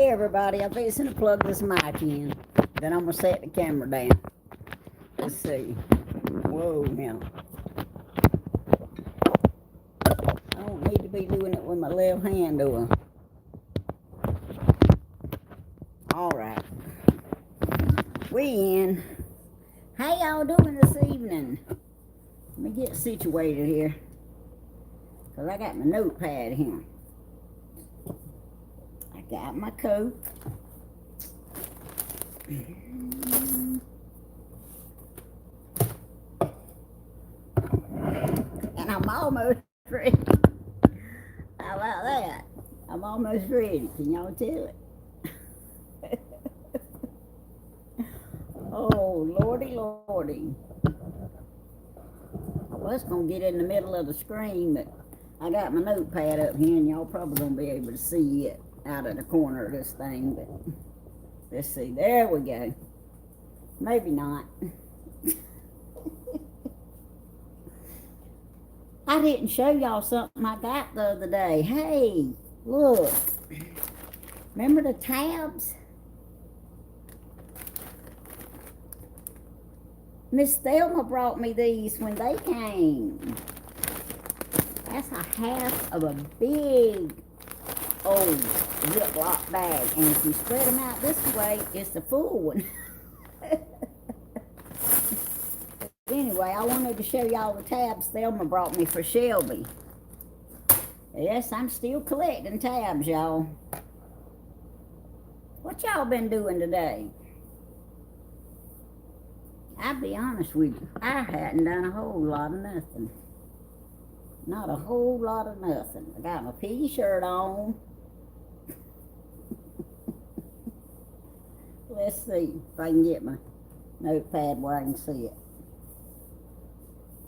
Hey everybody, I'm fixing to plug this mic in. Then I'm gonna set the camera down. Let's see. Whoa now. I don't need to be doing it with my left hand, do I? Alright. We in. How y'all doing this evening? Let me get situated here. Cause I got my notepad here. I got my coat. And I'm almost ready. How about that? I'm almost ready. Can y'all tell it? Oh, lordy, lordy. I was going to get in the middle of the screen, but I got my notepad up here, and y'all probably going to be able to see it out of the corner of this thing, but let's see. There we go. Maybe not. I didn't show y'all something I got the other day. Hey, look. Remember the tabs? Miss Thelma brought me these when they came. That's a half of a big old Ziploc bag. And if you spread them out this way, it's the full one. Anyway, I wanted to show y'all the tabs Thelma brought me for Shelby. Yes, I'm still collecting tabs, y'all. What y'all been doing today? I'll be honest with you, I hadn't done a whole lot of nothing. Not a whole lot of nothing. I got my piggy shirt on. Let's see if I can get my notepad where I can see it.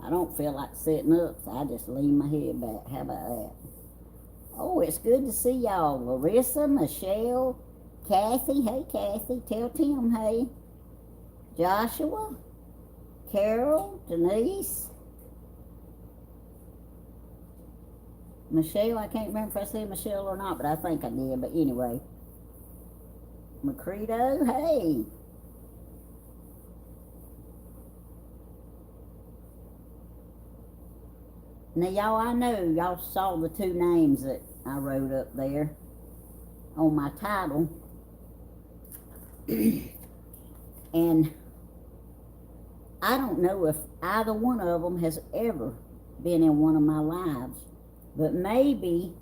I don't feel like sitting up, so I just lean my head back. How about that? Oh, it's good to see y'all. Larissa, Michelle, Kathy. Hey, Kathy. Tell Tim, hey. Joshua, Carol, Denise, Michelle. I can't remember if I said Michelle or not, but I think I did. But anyway, Macredo, hey. Now, y'all, I know y'all saw the two names that I wrote up there on my title. And I don't know if either one of them has ever been in one of my lives, but maybe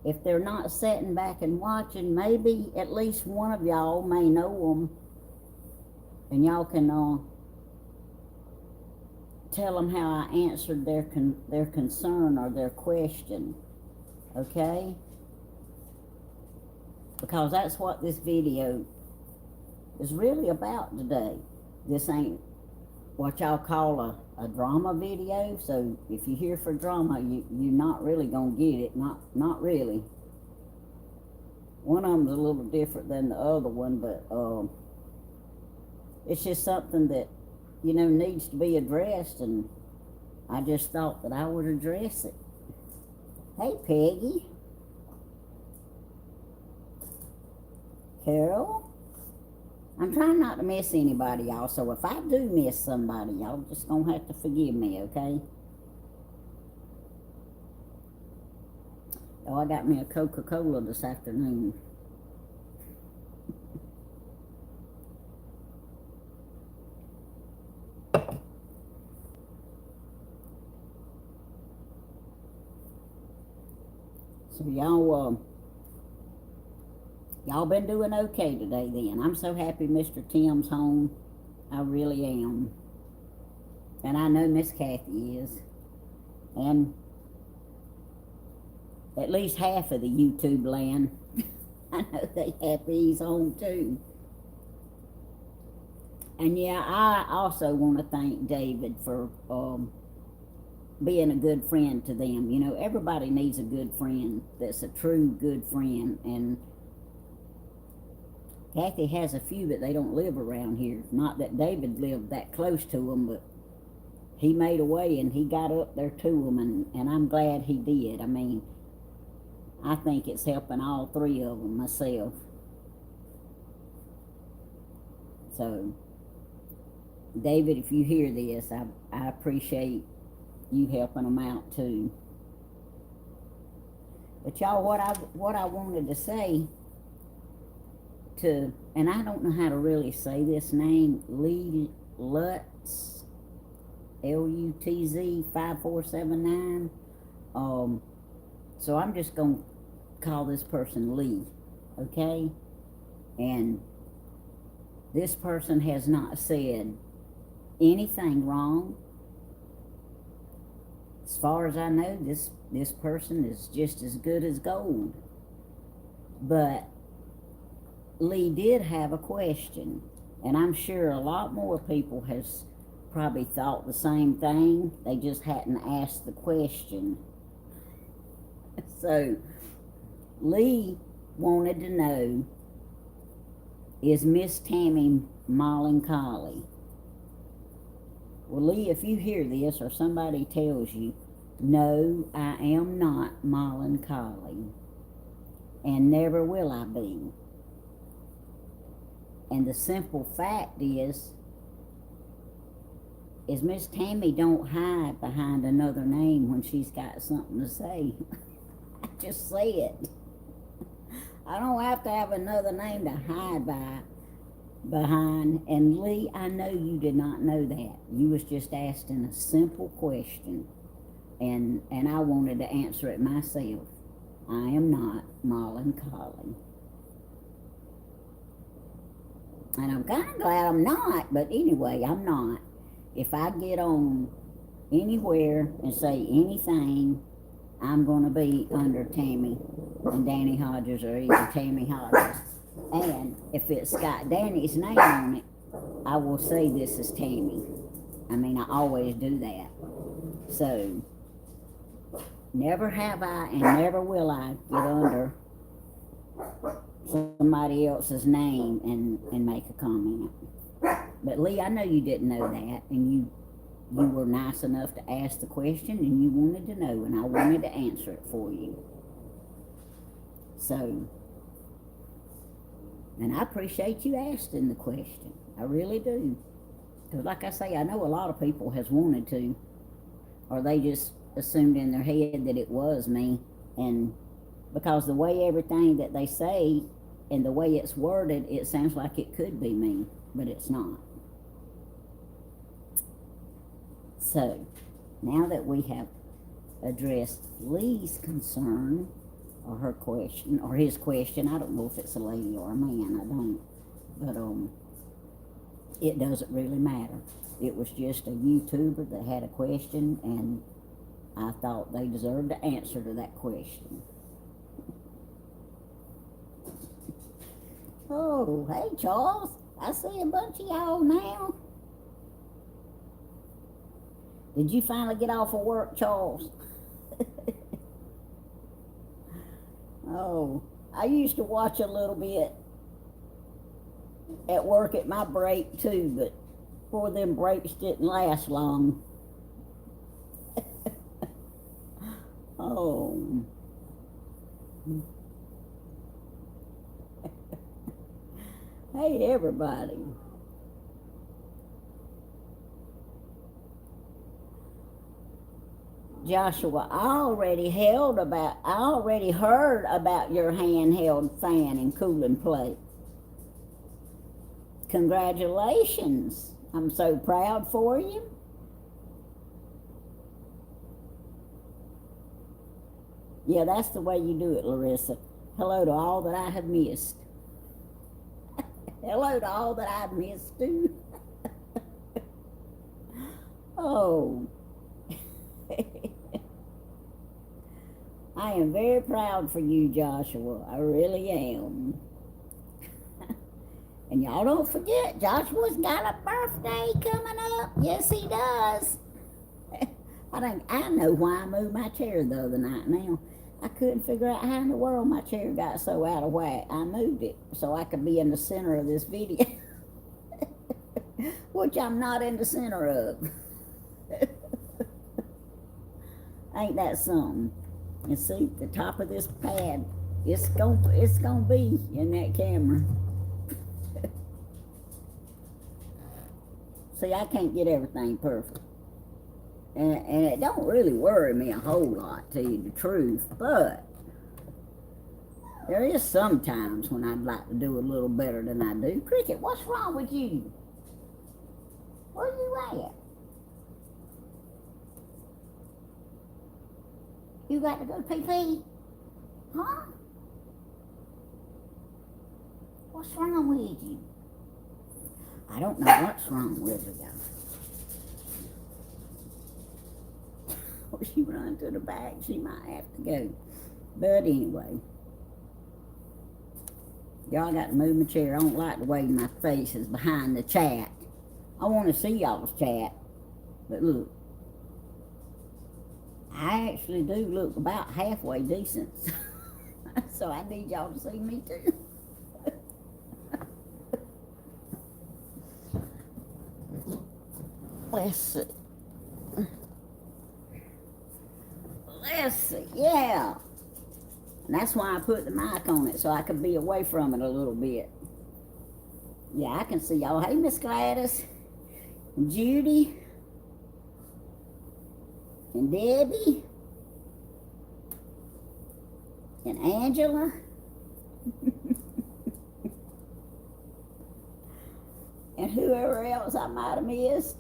if they're not sitting back and watching, maybe at least one of y'all may know them, and y'all can tell them how I answered their concern or their question, okay? Because that's what this video is really about today. This ain't what y'all call a drama video, so if you're here for drama, you're not really gonna get it. Not really. One of them's a little different than the other one, but it's just something that, you know, needs to be addressed, and I just thought that I would address it. Hey, Peggy. Carol. I'm trying not to miss anybody, y'all, so if I do miss somebody, y'all just gonna have to forgive me, okay? Oh, I got me a Coca-Cola this afternoon. So y'all been doing okay today then. I'm so happy Mr. Tim's home. I really am. And I know Miss Kathy is. And at least half of the YouTube land. I know they happy he's home too. And yeah, I also want to thank David for being a good friend to them. You know, everybody needs a good friend that's a true good friend. And Kathy has a few, but they don't live around here. Not that David lived that close to them, but he made a way and he got up there to them, and I'm glad he did. I mean, I think it's helping all three of them myself. So, David, if you hear this, I appreciate you helping them out too. But y'all, what I wanted to say to, and I don't know how to really say this name, Leelutz, Lutz 5479. So I'm just gonna call this person Lee, okay? And this person has not said anything wrong. As far as I know, this person is just as good as gold. But Lee did have a question, and I'm sure a lot more people has probably thought the same thing. They just hadn't asked the question. So Lee wanted to know, is Miss Tammy melancholy? Well, Lee, if you hear this or somebody tells you, no, I am not melancholy, and never will I be. And the simple fact is Miss Tammy don't hide behind another name when she's got something to say. I just say it. I don't have to have another name to hide behind. And Lee, I know you did not know that. You was just asking a simple question, and I wanted to answer it myself. I am not melancholy. And I'm kind of glad I'm not, but anyway, I'm not. If I get on anywhere and say anything, I'm going to be under Tammy and Danny Hodges, or either Tammy Hodges. And if it's got Danny's name on it, I will say this is Tammy. I mean, I always do that. So, never have I and never will I get under somebody else's name and make a comment. But Lee, I know you didn't know that, and you were nice enough to ask the question, and you wanted to know, and I wanted to answer it for you. So, and I appreciate you asking the question. I really do. Because like I say, I know a lot of people has wanted to, or they just assumed in their head that it was me, and because the way everything that they say and the way it's worded, it sounds like it could be me, but it's not. So, now that we have addressed Lee's concern, or her question, or his question, I don't know if it's a lady or a man, I don't, but it doesn't really matter. It was just a YouTuber that had a question, and I thought they deserved the answer to that question. Oh, hey Charles, I see a bunch of y'all now. Did you finally get off of work, Charles? Oh, I used to watch a little bit at work at my break too, but boy, them breaks didn't last long. Oh. Hey everybody. Joshua, I already heard about your handheld fan and cooling plate. Congratulations. I'm so proud for you. Yeah, that's the way you do it, Larissa. Hello to all that I have missed. Hello to all that I've missed too. Oh. I am very proud for you, Joshua. I really am. And y'all don't forget, Joshua's got a birthday coming up. Yes, he does. I know why I moved my chair the other night now. I couldn't figure out how in the world my chair got so out of whack. I moved it so I could be in the center of this video. Which I'm not in the center of. Ain't that something? And see, the top of this pad, it's gonna be in that camera. See, I can't get everything perfect. And it don't really worry me a whole lot, to tell you the truth, but there is sometimes when I'd like to do a little better than I do. Cricket, what's wrong with you? Where you at? You got to go pee-pee? Huh? What's wrong with you? I don't know what's wrong with her, y'all. If she run to the back, she might have to go. But anyway, y'all got to move my chair. I don't like the way my face is behind the chat. I want to see y'all's chat. But look, I actually do look about halfway decent. So I need y'all to see me too. Let's see. Let's see, yeah. And that's why I put the mic on it, so I could be away from it a little bit. Yeah, I can see y'all. Hey, Miss Gladys, and Judy, and Debbie, and Angela, and whoever else I might have missed.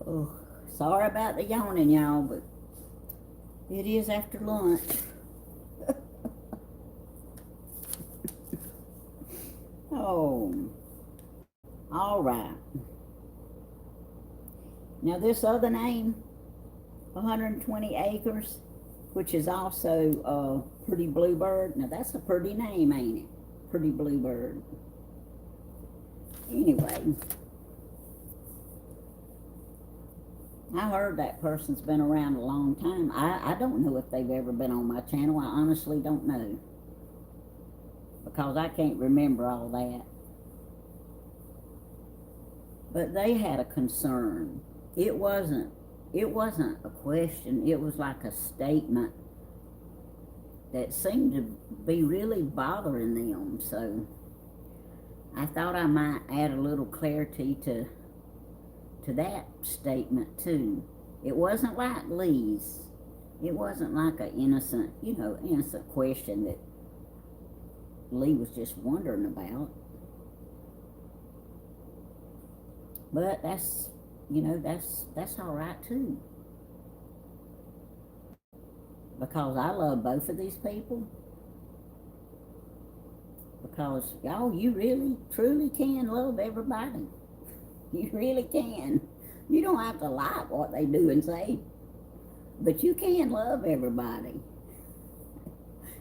Oh, sorry about the yawning, y'all, but it is after lunch. Oh, all right. Now this other name, 120 acres, which is also Pretty Bluebird. Now that's a pretty name, ain't it? Pretty Bluebird. Anyway, I heard that person's been around a long time. I don't know if they've ever been on my channel. I honestly don't know, because I can't remember all that. But they had a concern. It wasn't a question. It was like a statement that seemed to be really bothering them. So I thought I might add a little clarity to that statement too. It wasn't like Lee's. It wasn't like an innocent question that Lee was just wondering about. But that's all right too. Because I love both of these people. Because y'all, you really, truly can love everybody. You really can. You don't have to like what they do and say, but you can love everybody.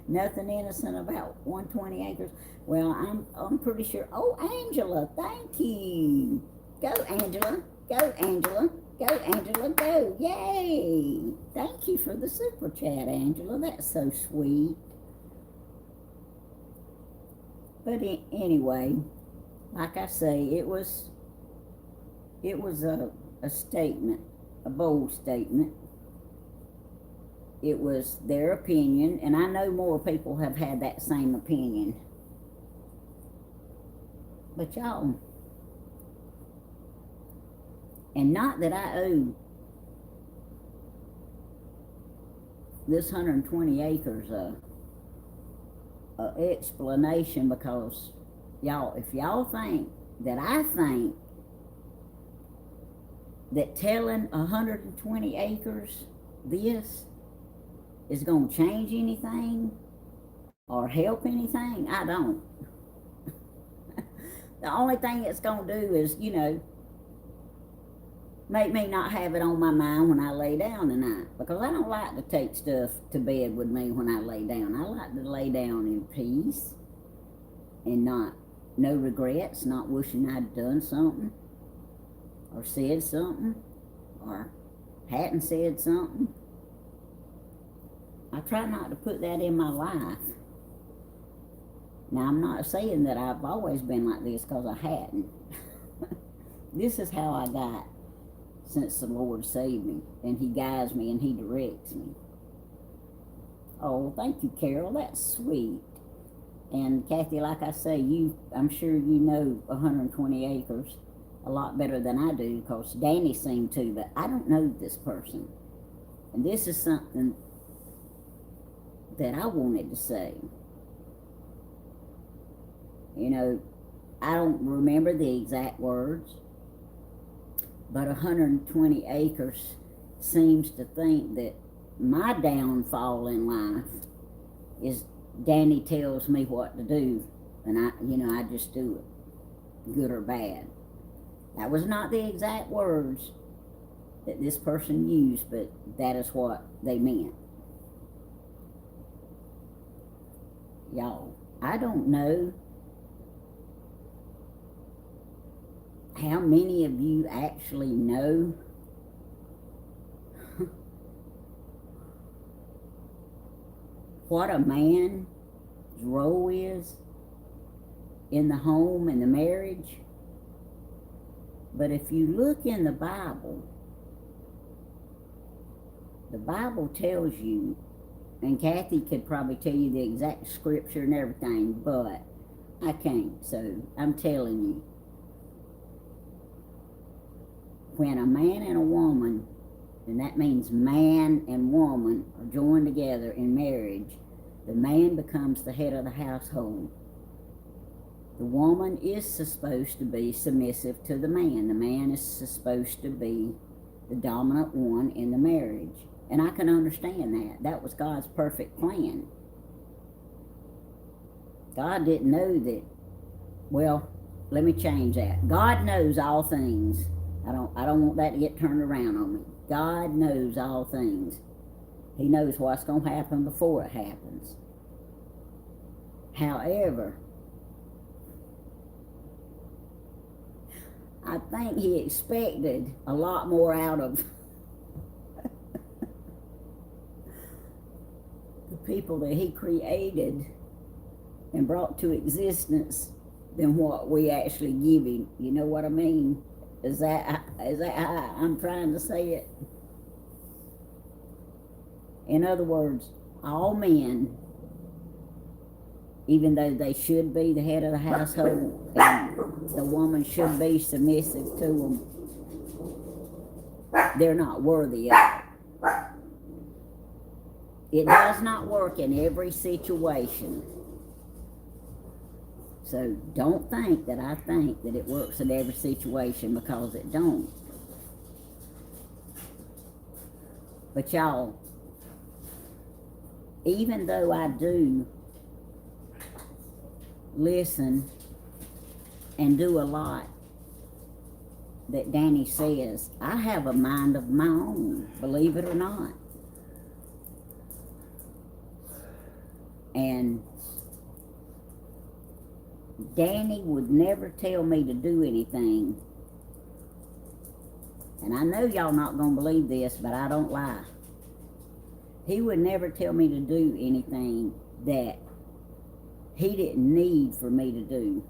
Nothing innocent about 120 acres. Well, I'm pretty sure. Oh, Angela, thank you. Go, Angela. Go, Angela. Go, Angela. Go. Yay. Thank you for the super chat, Angela. That's so sweet. But anyway, like I say, it was a statement, a bold statement. It was their opinion, and I know more people have had that same opinion. But y'all, and not that I owe this 120 acres a explanation, because y'all, if y'all think that I think that telling 120 acres this is going to change anything or help anything, I don't. The only thing it's going to do is, make me not have it on my mind when I lay down tonight, because I don't like to take stuff to bed with me when I lay down. I like to lay down in peace and no regrets, not wishing I'd done something or said something or hadn't said something. I try not to put that in my life. Now, I'm not saying that I've always been like this, because I hadn't. This is how I got since the Lord saved me, and He guides me and He directs me. Oh, thank you, Carol. That's sweet. And Kathy, like I say, I'm sure you know 120 acres a lot better than I do, because Danny seemed to, but I don't know this person. And this is something that I wanted to say. You know, I don't remember the exact words, but 120 acres seems to think that my downfall in life is Danny tells me what to do, and I just do it, good or bad. That was not the exact words that this person used, but that is what they meant. Y'all, I don't know how many of you actually know what a man's role is in the home and the marriage. But if you look in the Bible tells you, and Kathy could probably tell you the exact scripture and everything, but I can't, so I'm telling you. When a man and a woman, and that means man and woman, are joined together in marriage, the man becomes the head of the household. The woman is supposed to be submissive to the man. The man is supposed to be the dominant one in the marriage. And I can understand that. That was God's perfect plan. God didn't know that. Well, let me change that. God knows all things. I don't want that to get turned around on me. God knows all things. He knows what's going to happen before it happens. However, I think He expected a lot more out of the people that He created and brought to existence than what we actually give Him. You know what I mean? Is that how I'm trying to say it? In other words, all men, even though they should be the head of the household and the woman should be submissive to them, they're not worthy of it. It does not work in every situation. So don't think that I think that it works in every situation, because it don't. But y'all, even though I do listen and do a lot that Danny says, I have a mind of my own, believe it or not. And Danny would never tell me to do anything. And I know y'all not going to believe this, but I don't lie. He would never tell me to do anything that he didn't need for me to do.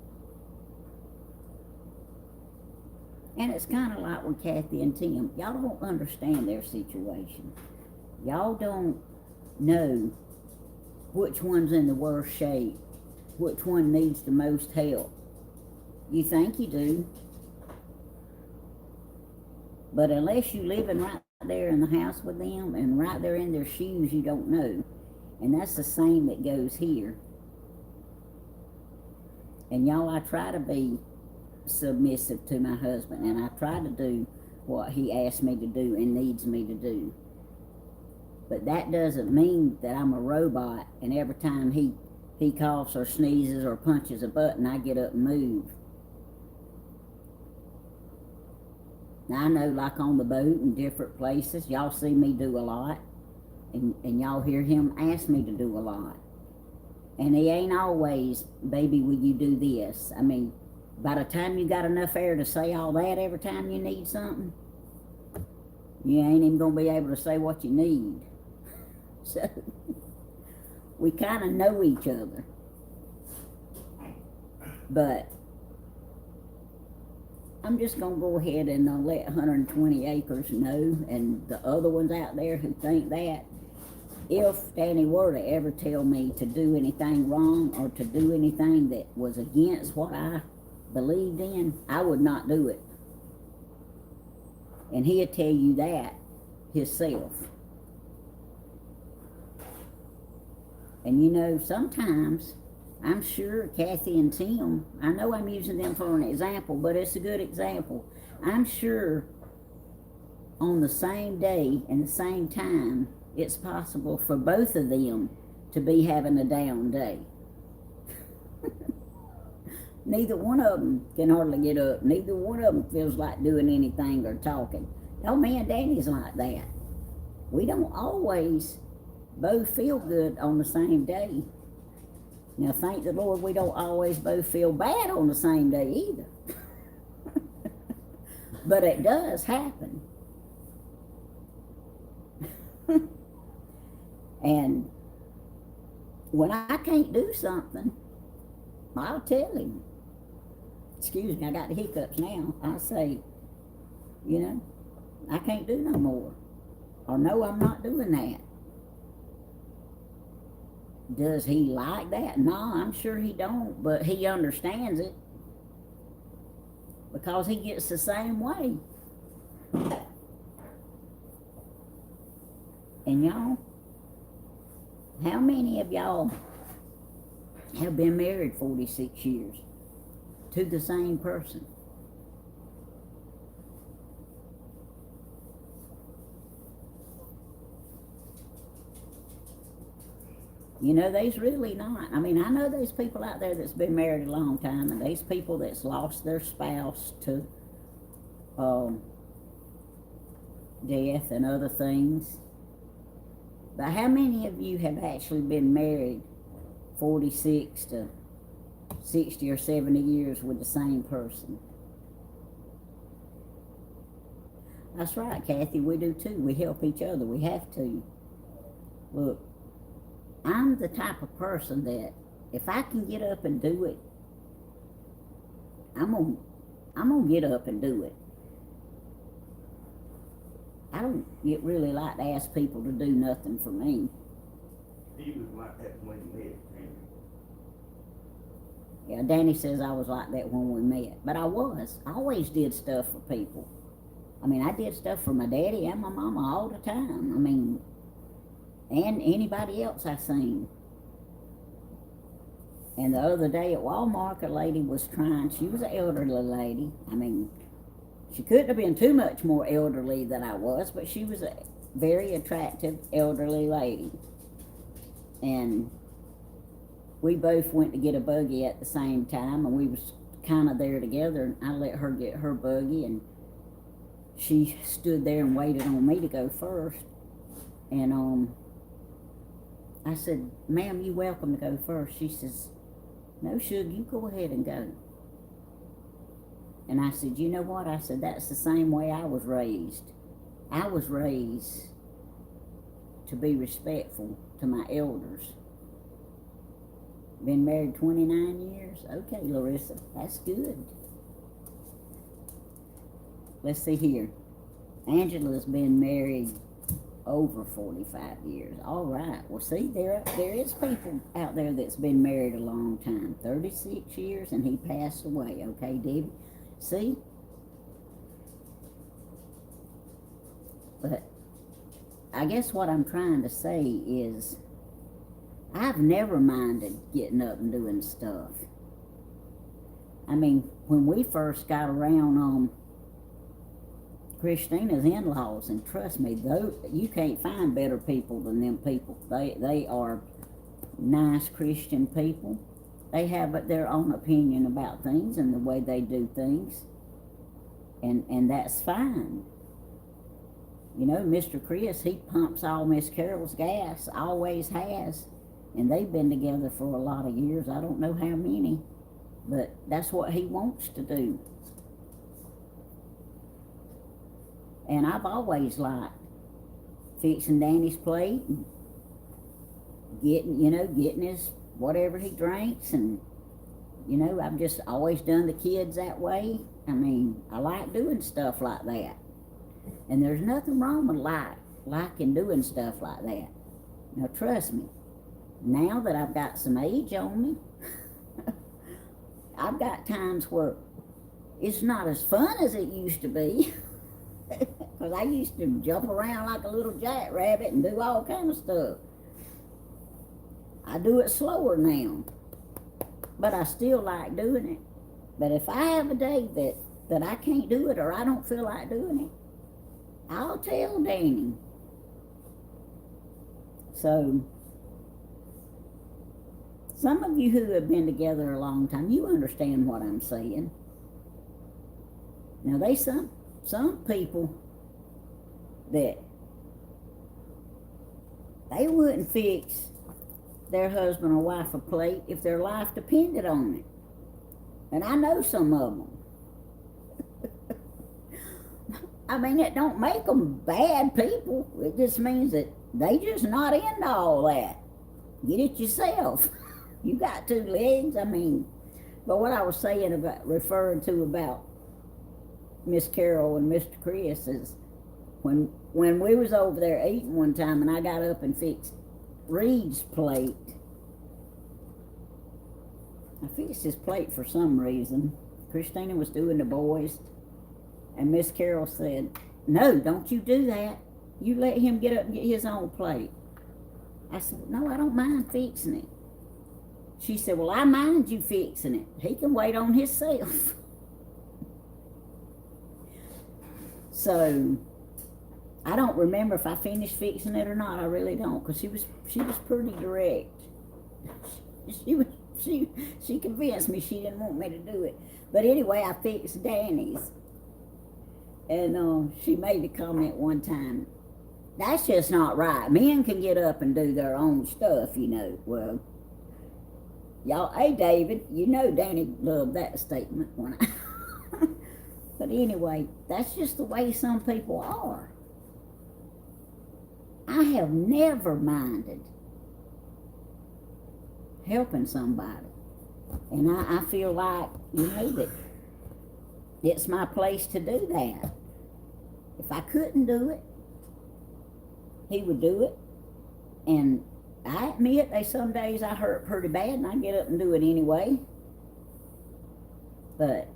And it's kind of like with Kathy and Tim. Y'all don't understand their situation. Y'all don't know which one's in the worst shape, which one needs the most help. You think you do. But unless you living right there in the house with them and right there in their shoes, you don't know. And that's the same that goes here. And y'all, I try to be submissive to my husband, and I try to do what he asks me to do and needs me to do. But that doesn't mean that I'm a robot, and every time he coughs or sneezes or punches a button, I get up and move. Now, I know, like on the boat and different places, y'all see me do a lot, and y'all hear him ask me to do a lot. And he ain't always, baby, will you do this? I mean, by the time you got enough air to say all that every time you need something, you ain't even going to be able to say what you need. So, we kind of know each other. But I'm just going to go ahead and let 120 acres know, and the other ones out there who think that, if Danny were to ever tell me to do anything wrong or to do anything that was against what I believed in, I would not do it. And he'll tell you that himself. And you know, sometimes, I'm sure Kathy and Tim, I know I'm using them for an example, but it's a good example. I'm sure on the same day and the same time, it's possible for both of them to be having a down day. Neither one of them can hardly get up. Neither one of them feels like doing anything or talking. No, me and Danny's like that. We don't always both feel good on the same day. Now, thank the Lord we don't always both feel bad on the same day either. But it does happen. And when I can't do something, I'll tell him. Excuse me, I got the hiccups now. I say, you know, I can't do no more. Or no, I'm not doing that. Does he like that? No, I'm sure he don't, but he understands it. Because he gets the same way. And y'all, how many of y'all have been married 46 years to the same person? You know, there's really not. I mean, I know there's people out there that's been married a long time, and there's people that's lost their spouse to death and other things. But how many of you have actually been married 46 to 60 or 70 years with the same person? That's right, Kathy, we do too. We help each other. We have to. Look, I'm the type of person that if I can get up and do it, I'm gonna get up and do it. I don't really like to ask people to do nothing for me. He was like that when you met Tammy. Yeah, Danny says I was like that when we met, but I was. I always did stuff for people. I mean, I did stuff for my daddy and my mama all the time. I mean, and anybody else I seen. And the other day at Walmart, a lady was trying, she was an elderly lady. I mean, she couldn't have been too much more elderly than I was, but she was a very attractive elderly lady. And we both went to get a buggy at the same time, and we was kind of there together, and I let her get her buggy, and she stood there and waited on me to go first. And I said, "Ma'am, you're welcome to go first." She says, "No, Suge, you go ahead and go." And I said, "You know what?" I said, "That's the same way I was raised. I was raised to be respectful to my elders." Been married 29 years? Okay, Larissa, that's good. Let's see here. Angela's been married over 45 years. All right. Well, see, there is people out there that's been married a long time. 36 years, and he passed away. Okay, Debbie? See? But I guess what I'm trying to say is I've never minded getting up and doing stuff. I mean, when we first got around Christina's in-laws, and trust me, though, you can't find better people than them people. They are nice Christian people. They have their own opinion about things and the way they do things, and that's fine. You know, Mr. Chris, he pumps all Miss Carol's gas, always has, and they've been together for a lot of years. I don't know how many, but that's what he wants to do. And I've always liked fixing Danny's plate and getting his whatever he drinks, and I've just always done the kids that way. I mean, I like doing stuff like that. And there's nothing wrong with liking doing stuff like that. Now, trust me, now that I've got some age on me, I've got times where it's not as fun as it used to be. Because I used to jump around like a little jackrabbit and do all kind of stuff. I do it slower now, but I still like doing it. But if I have a day that I can't do it or I don't feel like doing it, I'll tell Danny. So, some of you who have been together a long time, you understand what I'm saying. Now, some people that they wouldn't fix their husband or wife a plate if their life depended on it. And I know some of them. I mean, it don't make them bad people. It just means that they just not into all that. Get it yourself. You got two legs. I mean, but what I was saying about referring to about Miss Carol and Mr. Chris is when we was over there eating one time and I got up and fixed Reed's plate. I fixed his plate for some reason. Christina was doing the boys, and Miss Carol said, "No, don't you do that. You let him get up and get his own plate." I said, "No, I don't mind fixing it." She said, "Well, I mind you fixing it. He can wait on himself." So, I don't remember if I finished fixing it or not. I really don't, because she was pretty direct. She convinced me she didn't want me to do it. But anyway, I fixed Danny's. And she made a comment one time, "That's just not right. Men can get up and do their own stuff, you know." Well, y'all, hey David, you know Danny loved that statement when I but anyway, that's just the way some people are. I have never minded helping somebody. And I feel like, you know, that it's my place to do that. If I couldn't do it, he would do it. And I admit there's some days I hurt pretty bad and I get up and do it anyway. But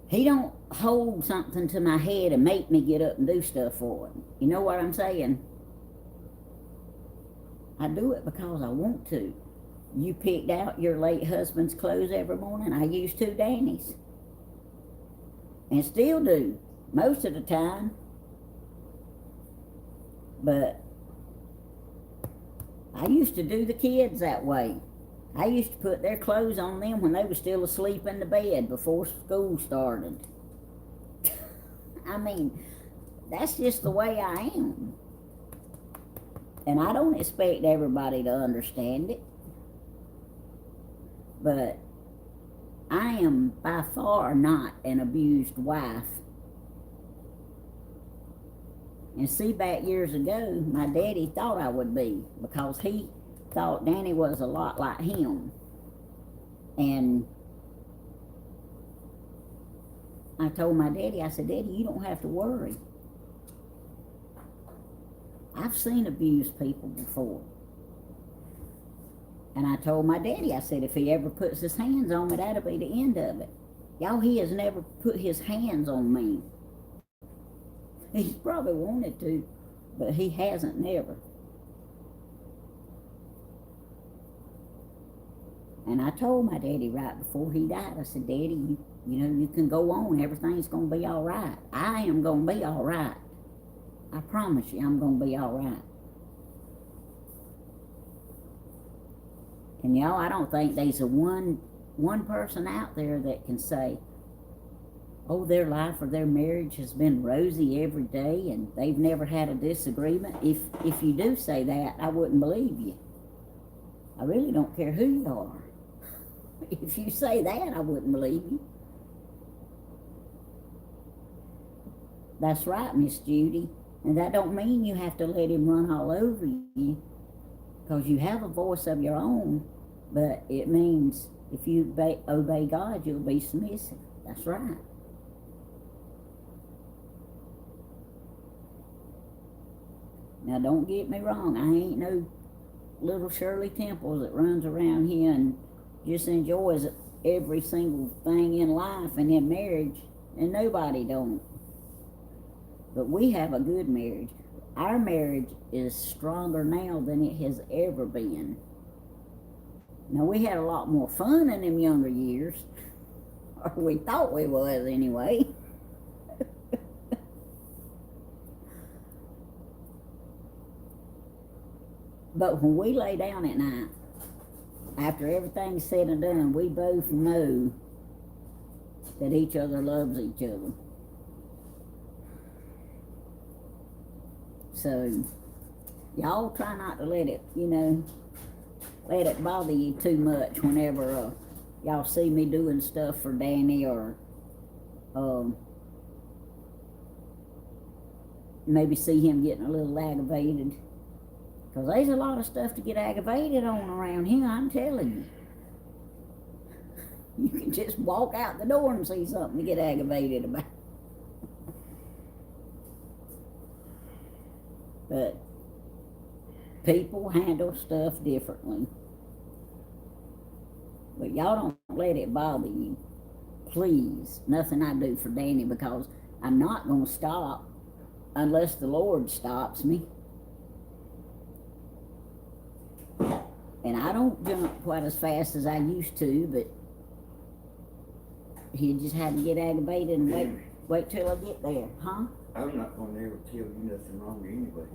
he don't hold something to my head and make me get up and do stuff for him. You know what I'm saying? I do it because I want to. You picked out your late husband's clothes every morning. I used to Danny's. And still do, most of the time. But I used to do the kids that way. I used to put their clothes on them when they were still asleep in the bed before school started. I mean, that's just the way I am. And I don't expect everybody to understand it. But I am by far not an abused wife. And see, back years ago, my daddy thought I would be, because he thought Danny was a lot like him. And I told my daddy, I said, "Daddy, you don't have to worry. I've seen abused people before." And I told my daddy, I said, "If he ever puts his hands on me, that'll be the end of it." Y'all, he has never put his hands on me. He's probably wanted to, but he hasn't, never. And I told my daddy right before he died, I said, "Daddy, you know, you can go on. Everything's going to be all right. I am going to be all right. I promise you, I'm going to be all right." And y'all, I don't think there's one person out there that can say, "Oh, their life or their marriage has been rosy every day and they've never had a disagreement." If you do say that, I wouldn't believe you. I really don't care who you are. If you say that, I wouldn't believe you. That's right, Miss Judy. And that don't mean you have to let him run all over you, because you have a voice of your own, but it means If you obey God, you'll be submissive. That's right. Now, don't get me wrong. I ain't no little Shirley Temple that runs around here and just enjoys every single thing in life and in marriage, and nobody don't. But we have a good marriage. Our marriage is stronger now than it has ever been. Now, we had a lot more fun in them younger years, or we thought we was anyway. But when we lay down at night, after everything's said and done, we both know that each other loves each other. So, y'all try not to let it, let it bother you too much whenever y'all see me doing stuff for Danny, or maybe see him getting a little aggravated. Because there's a lot of stuff to get aggravated on around here, I'm telling you. You can just walk out the door and see something to get aggravated about. But people handle stuff differently. But y'all don't let it bother you. Please. Nothing I do for Danny, because I'm not going to stop unless the Lord stops me. And I don't jump quite as fast as I used to, but he just had to get aggravated and wait till I get there, huh? I'm not gonna ever tell you nothing wrong anyway.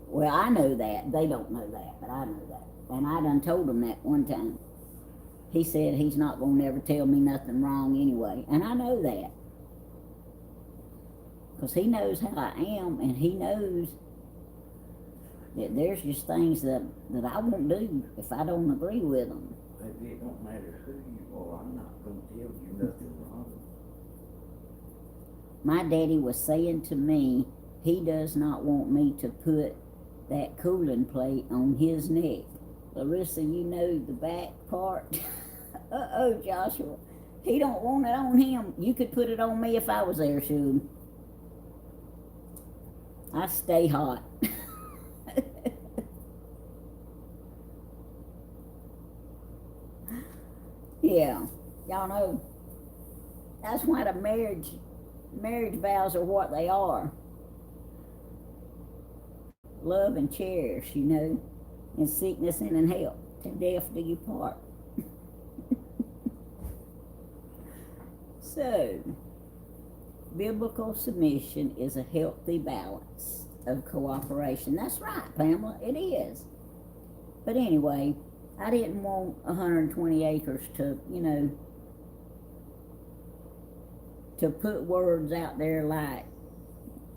Well, I know that. They don't know that, but I know that. And I done told him that one time. He said he's not gonna never tell me nothing wrong anyway. And I know that. Because he knows how I am, and he knows that there's just things that I won't do if I don't agree with them. Baby, it don't matter who you are. I'm not gonna tell you nothing wrong. My daddy was saying to me, he does not want me to put that cooling plate on his neck. Larissa, you know the back part? Uh-oh, Joshua. He don't want it on him. You could put it on me if I was there, Suge. I stay hot. Yeah, y'all know. That's why the marriage vows are what they are. Love and cherish, in sickness and in health, till death do you part. So, biblical submission is a healthy balance of cooperation. That's right, Pamela, it is. But anyway, I didn't want 120 acres to, to put words out there like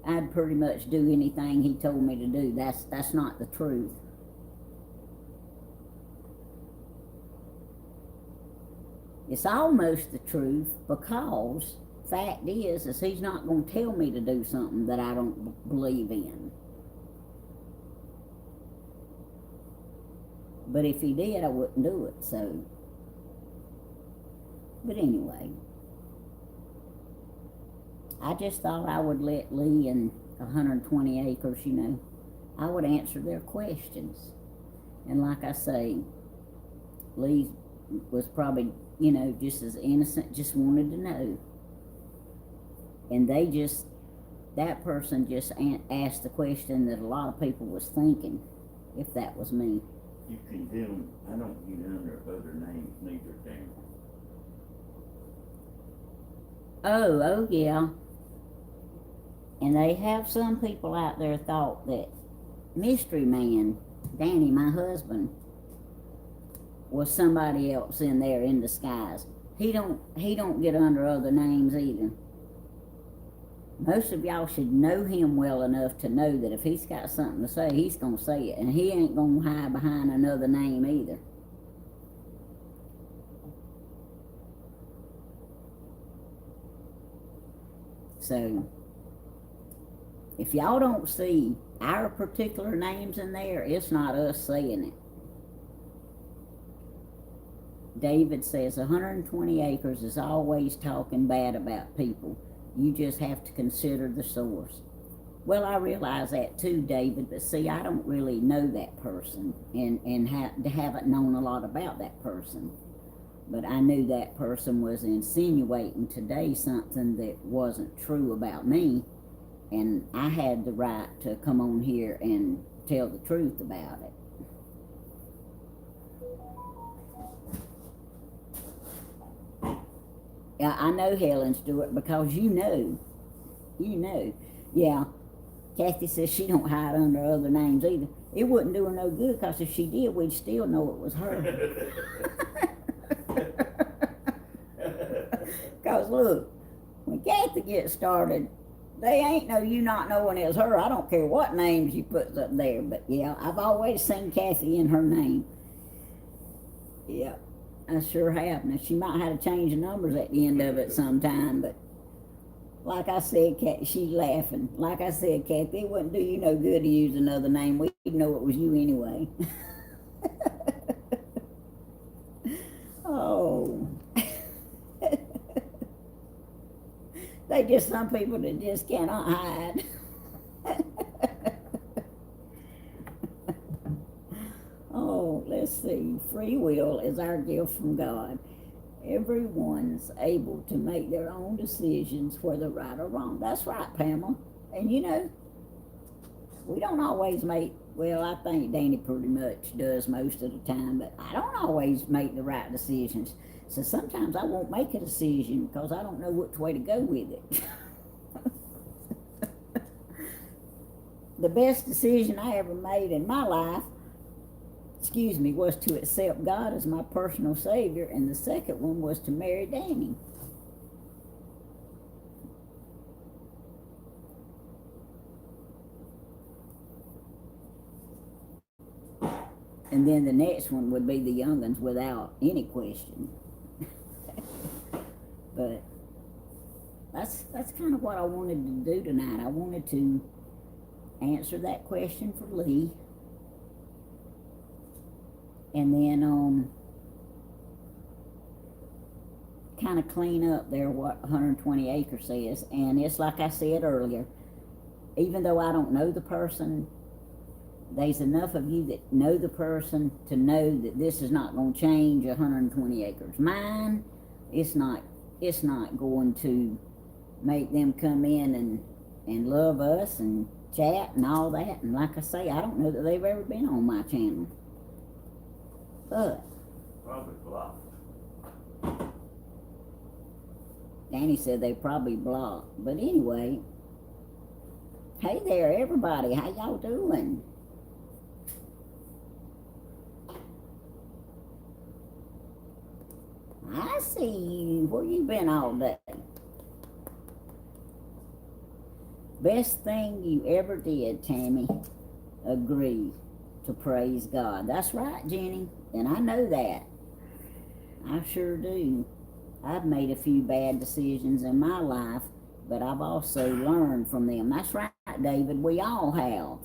I'd pretty much do anything he told me to do. That's not the truth. It's almost the truth, because fact is he's not going to tell me to do something that I don't believe in. But if he did, I wouldn't do it, so. But anyway, I just thought I would let Lee and 120 acres, I would answer their questions. And like I say, Lee was probably, just as innocent, just wanted to know. And that person just asked the question that a lot of people was thinking, if that was me. You can tell them I don't get under other names neither, Tammy. Oh yeah. And they have some people out there thought that Mystery Man, Danny, my husband, was somebody else in there in disguise. He don't get under other names either. Most of y'all should know him well enough to know that if he's got something to say, he's going to say it. And he ain't going to hide behind another name either. So, if y'all don't see our particular names in there, it's not us saying it. David says 120 acres is always talking bad about people. You just have to consider the source. Well, I realize that too, David, but see, I don't really know that person and haven't known a lot about that person. But I knew that person was insinuating today something that wasn't true about me, and I had the right to come on here and tell the truth about it. Yeah, I know Helen Stewart because you know. Yeah, Kathy says she don't hide under other names either. It wouldn't do her no good, because if she did, we'd still know it was her. Because look, when Kathy gets started, they ain't no you not knowing it's her. I don't care what name she puts up there, but yeah, I've always seen Kathy in her name. Yeah, I sure have. Now, she might have to change the numbers at the end of it sometime, but like I said, she's laughing. Like I said, Kathy, it wouldn't do you no good to use another name. We'd know it was you anyway. Oh. They just some people that just cannot hide. Oh, let's see. Free will is our gift from God. Everyone's able to make their own decisions, whether right or wrong. That's right, Pamela. And you know, we don't always make, well, I think Danny pretty much does most of the time, but I don't always make the right decisions. So sometimes I won't make a decision because I don't know which way to go with it. The best decision I ever made in my life, was to accept God as my personal Savior, and the second one was to marry Danny. And then the next one would be the young'uns without any question. But that's kind of what I wanted to do tonight. I wanted to answer that question for Lee, and then kind of clean up there what 120 acres says. And it's like I said earlier, even though I don't know the person, there's enough of you that know the person to know that this is not going to change 120 acres. Mine, it's not going to make them come in and love us and chat and all that. And like I say, I don't know that they've ever been on my channel. But Probably blocked. Danny said they probably blocked. But anyway, hey there, everybody. How y'all doing? I see you. Where you been all day? Best thing you ever did, Tammy. Agree to praise God. That's right, Jenny. And I know that. I sure do. I've made a few bad decisions in my life, but I've also learned from them. That's right, David. We all have.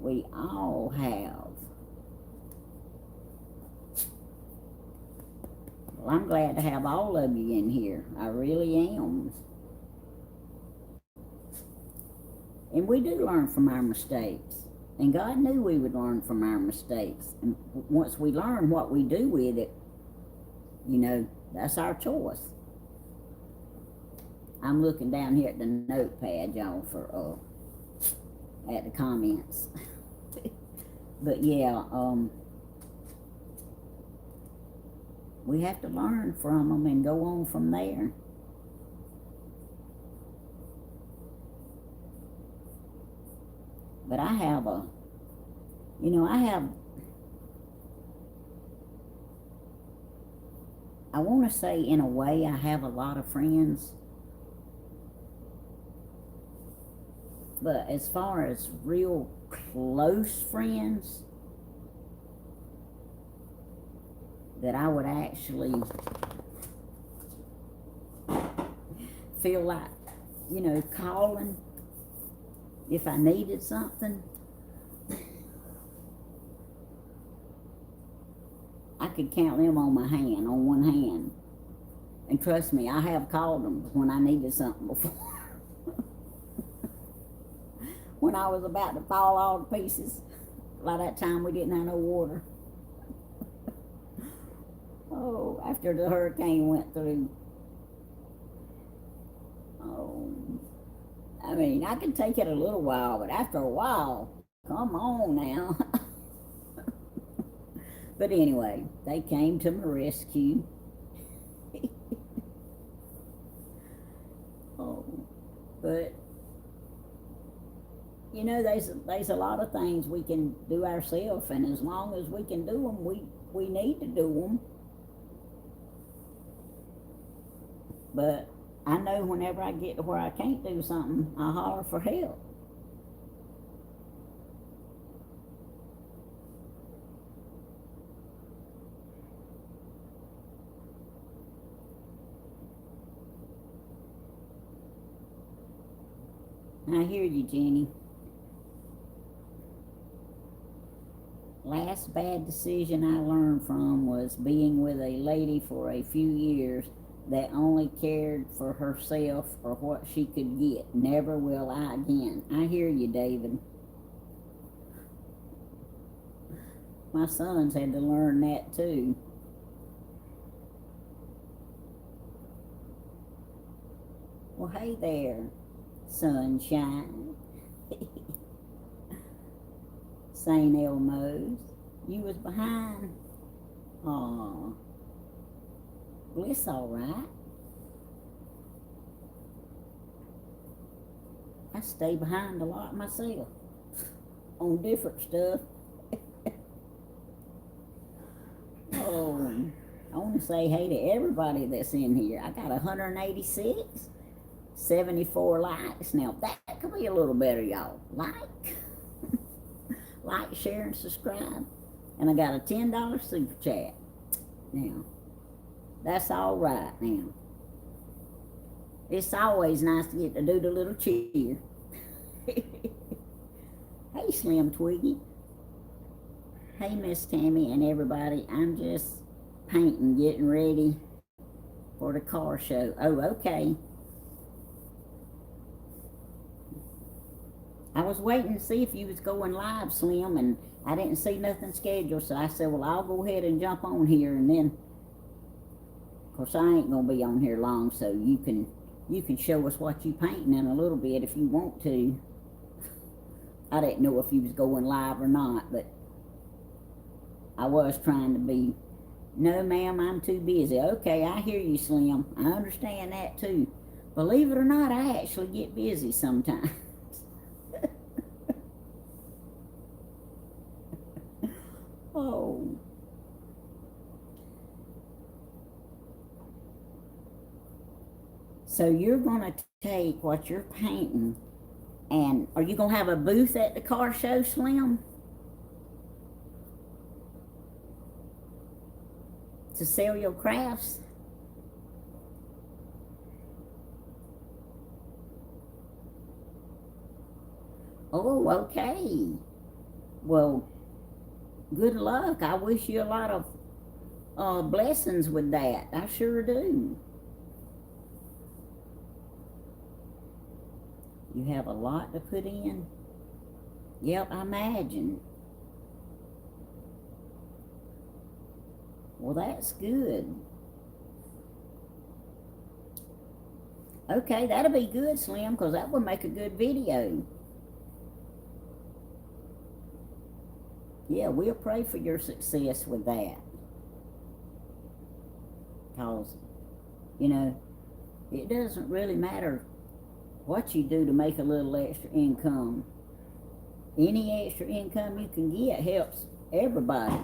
We all have. Well, I'm glad to have all of you in here. I really am. And we do learn from our mistakes. And God knew we would learn from our mistakes. And once we learn what we do with it, you know, that's our choice. I'm looking down here at the notepad, y'all, for at the comments. But yeah, we have to learn from them and go on from there. But I have I want to say in a way I have a lot of friends. But as far as real close friends that I would actually feel like, you know, calling if I needed something, I could count them on one hand. And trust me, I have called them when I needed something before. When I was about to fall all to pieces. By that time we didn't have no water. Oh, after the hurricane went through. Oh, I mean, I can take it a little while, but after a while, come on now. But anyway, they came to my rescue. Oh, but you know, there's a lot of things we can do ourselves, and as long as we can do them, we need to do them. But I know whenever I get to where I can't do something, I holler for help. I hear you, Jenny. Last bad decision I learned from was being with a lady for a few years that only cared for herself or what she could get. Never will I again. I hear you, David. My sons had to learn that too. Well, hey there, sunshine. St. Elmo's. You was behind. Aw. Well, it's all right. I stay behind a lot myself on different stuff. Oh, I want to say hey to everybody that's in here. I got 186, 74 likes. Now that could be a little better, y'all. Like, share, and subscribe. And I got a $10 super chat. Now, that's all right now. It's always nice to get to do the little cheer. Hey, Slim Twiggy. Hey, Miss Tammy and everybody. I'm just painting, getting ready for the car show. Oh, okay. I was waiting to see if you was going live, Slim, and I didn't see nothing scheduled, so I said, well, I'll go ahead and jump on here, and then, of course, I ain't gonna be on here long, so you can show us what you painting in a little bit if you want to. I didn't know if you was going live or not, but I was trying to be, no, ma'am, I'm too busy. Okay, I hear you, Slim. I understand that, too. Believe it or not, I actually get busy sometimes. Oh. So you're going to take what you're painting, and are you going to have a booth at the car show, Slim? To sell your crafts? Oh, okay. Well, good luck. I wish you a lot of blessings with that. I sure do. You have a lot to put in? Yep, I imagine. Well, that's good. Okay, that'll be good, Slim, because that would make a good video. Yeah, we'll pray for your success with that. Because, you know, it doesn't really matter what you do to make a little extra income. Any extra income you can get helps everybody.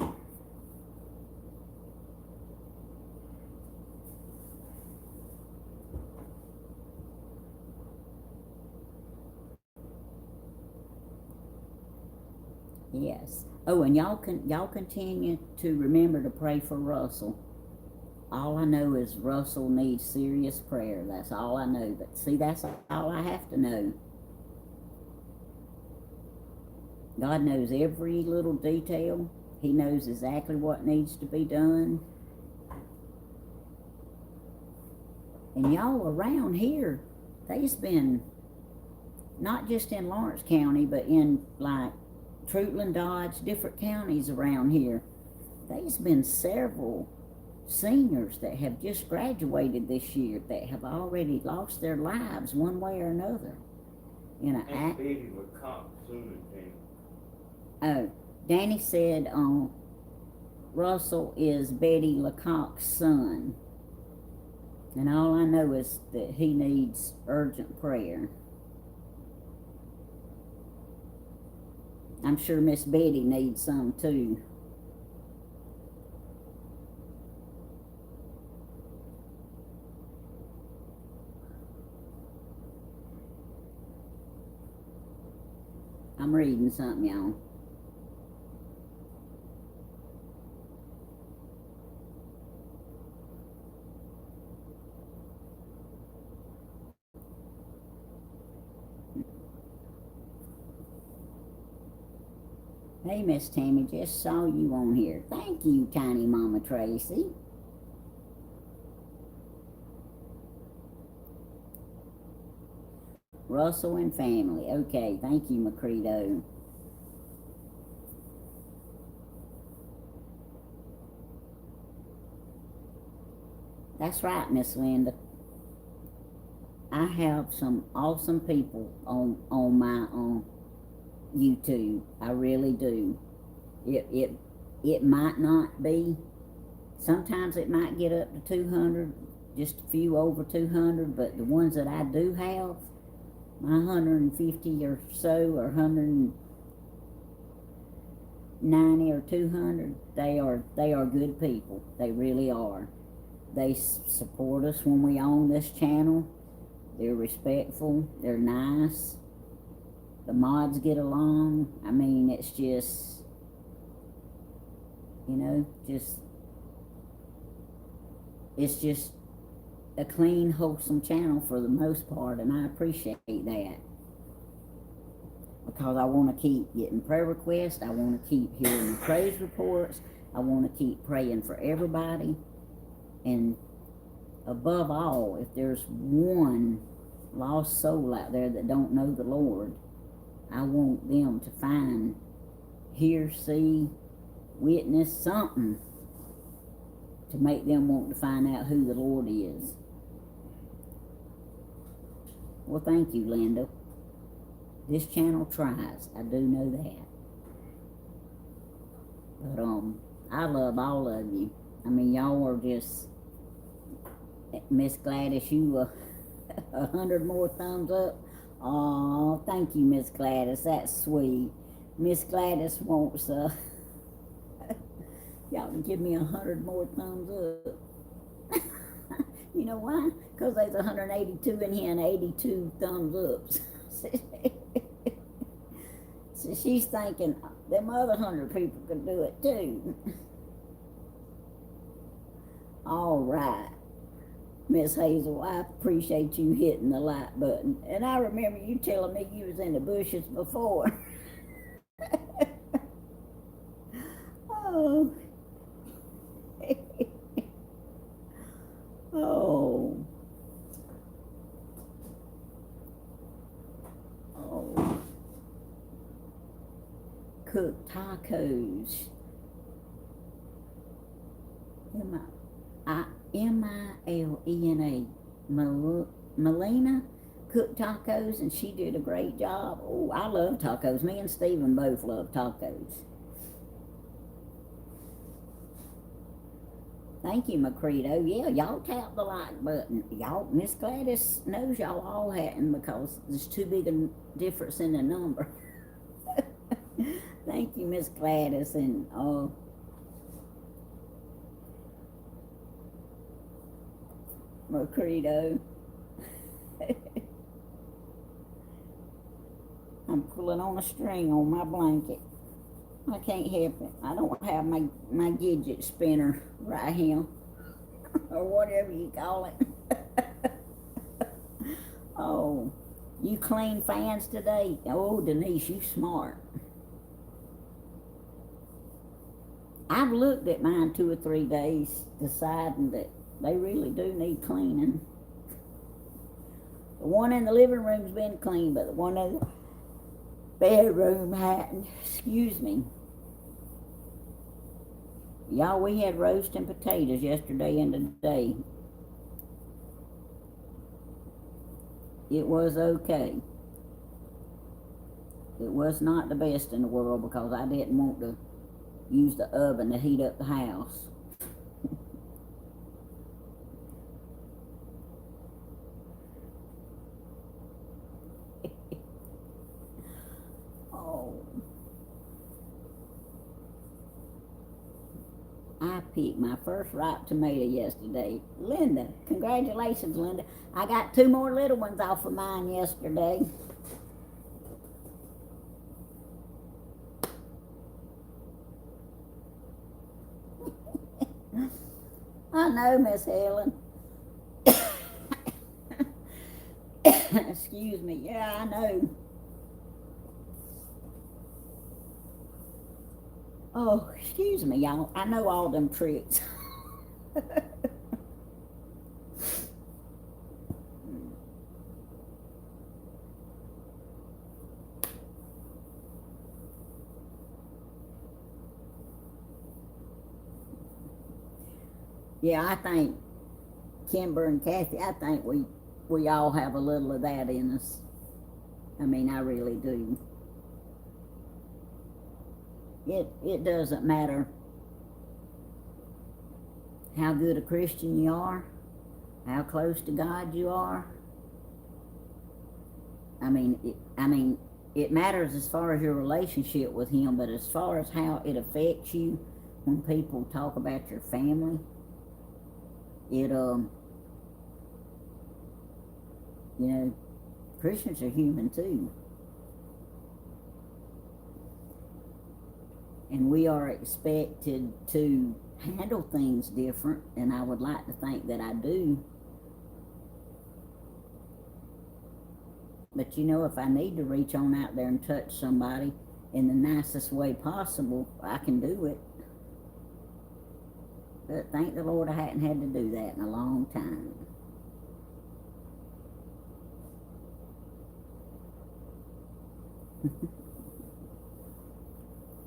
Yes. Oh, and y'all continue to remember to pray for Russell. All I know is Russell needs serious prayer. That's all I know. But see, that's all I have to know. God knows every little detail He knows exactly what needs to be done. And y'all around here, there's been, not just in Lawrence County, but in like Trutland, Dodge, different counties around here, there's been several seniors that have just graduated this year that have already lost their lives one way or another. In an act. Baby would come soon as Danny. Oh, Danny said Russell is Betty Lecoq's son. And all I know is that he needs urgent prayer. I'm sure Miss Betty needs some too. I'm reading something, y'all. Hey, Miss Tammy, just saw you on here. Thank you, Tiny Mama Tracy. Russell and family. Okay, thank you, Macredo. That's right, Miss Linda. I have some awesome people on my YouTube. I really do. It might not be. Sometimes it might get up to 200, just a few over 200. But the ones that I do have, my 150 or so, or 190 or 200, they are good people. They really are. They support us when we own this channel. They're respectful. They're nice. The mods get along. I mean, it's just, you know, it's just a clean, wholesome channel for the most part, and I appreciate that. Because I want to keep getting prayer requests. I want to keep hearing the praise reports. I want to keep praying for everybody. And above all, if there's one lost soul out there that don't know the Lord, I want them to find, hear, see, witness something to make them want to find out who the Lord is. Well, thank you, Linda. This channel tries. I do know that. But I love all of you. I mean, y'all are just, Miss Gladys, you 100 more thumbs up. Oh, thank you, Miss Gladys. That's sweet. Miss Gladys wants y'all to give me 100 more thumbs up. You know why? Because there's 182 in here and 82 thumbs ups. So she's thinking them other 100 people could do it too. All right. Miss Hazel, I appreciate you hitting the like button. And I remember you telling me you was in the bushes before. Oh. Oh. Oh. Cook tacos. Milena. Melina cooked tacos, and she did a great job. Oh, I love tacos. Me and Stephen both love tacos. Thank you, Macredo. Yeah, y'all tap the like button. Y'all, Miss Gladys knows y'all all hadn't because there's too big a difference in the number. Thank you, Miss Gladys, and Macredo. I'm pulling on a string on my blanket. I can't help it. I don't have my gadget spinner right here. Or whatever you call it. Oh, you clean fans today? Oh, Denise, you smart. I've looked at mine 2 or 3 days, deciding that they really do need cleaning. The one in the living room's been clean, but the one in the bedroom hadn't. Excuse me. Y'all, we had roast and potatoes yesterday and today. It was okay. It was not the best in the world because I didn't want to use the oven to heat up the house. Oh. I picked my first ripe tomato yesterday. Linda, congratulations, Linda. I got 2 more little ones off of mine yesterday. I know, Miss Helen. Excuse me. Yeah, I know. Oh, excuse me, y'all. I know all them tricks. Yeah, I think Kimber and Kathy, I think we all have a little of that in us. I mean, I really do. It doesn't matter how good a Christian you are, how close to God you are. I mean, it matters as far as your relationship with Him, but as far as how it affects you when people talk about your family, it you know, Christians are human too. And we are expected to handle things different, and I would like to think that I do. But you know, if I need to reach on out there and touch somebody in the nicest way possible, I can do it. But thank the Lord I hadn't had to do that in a long time.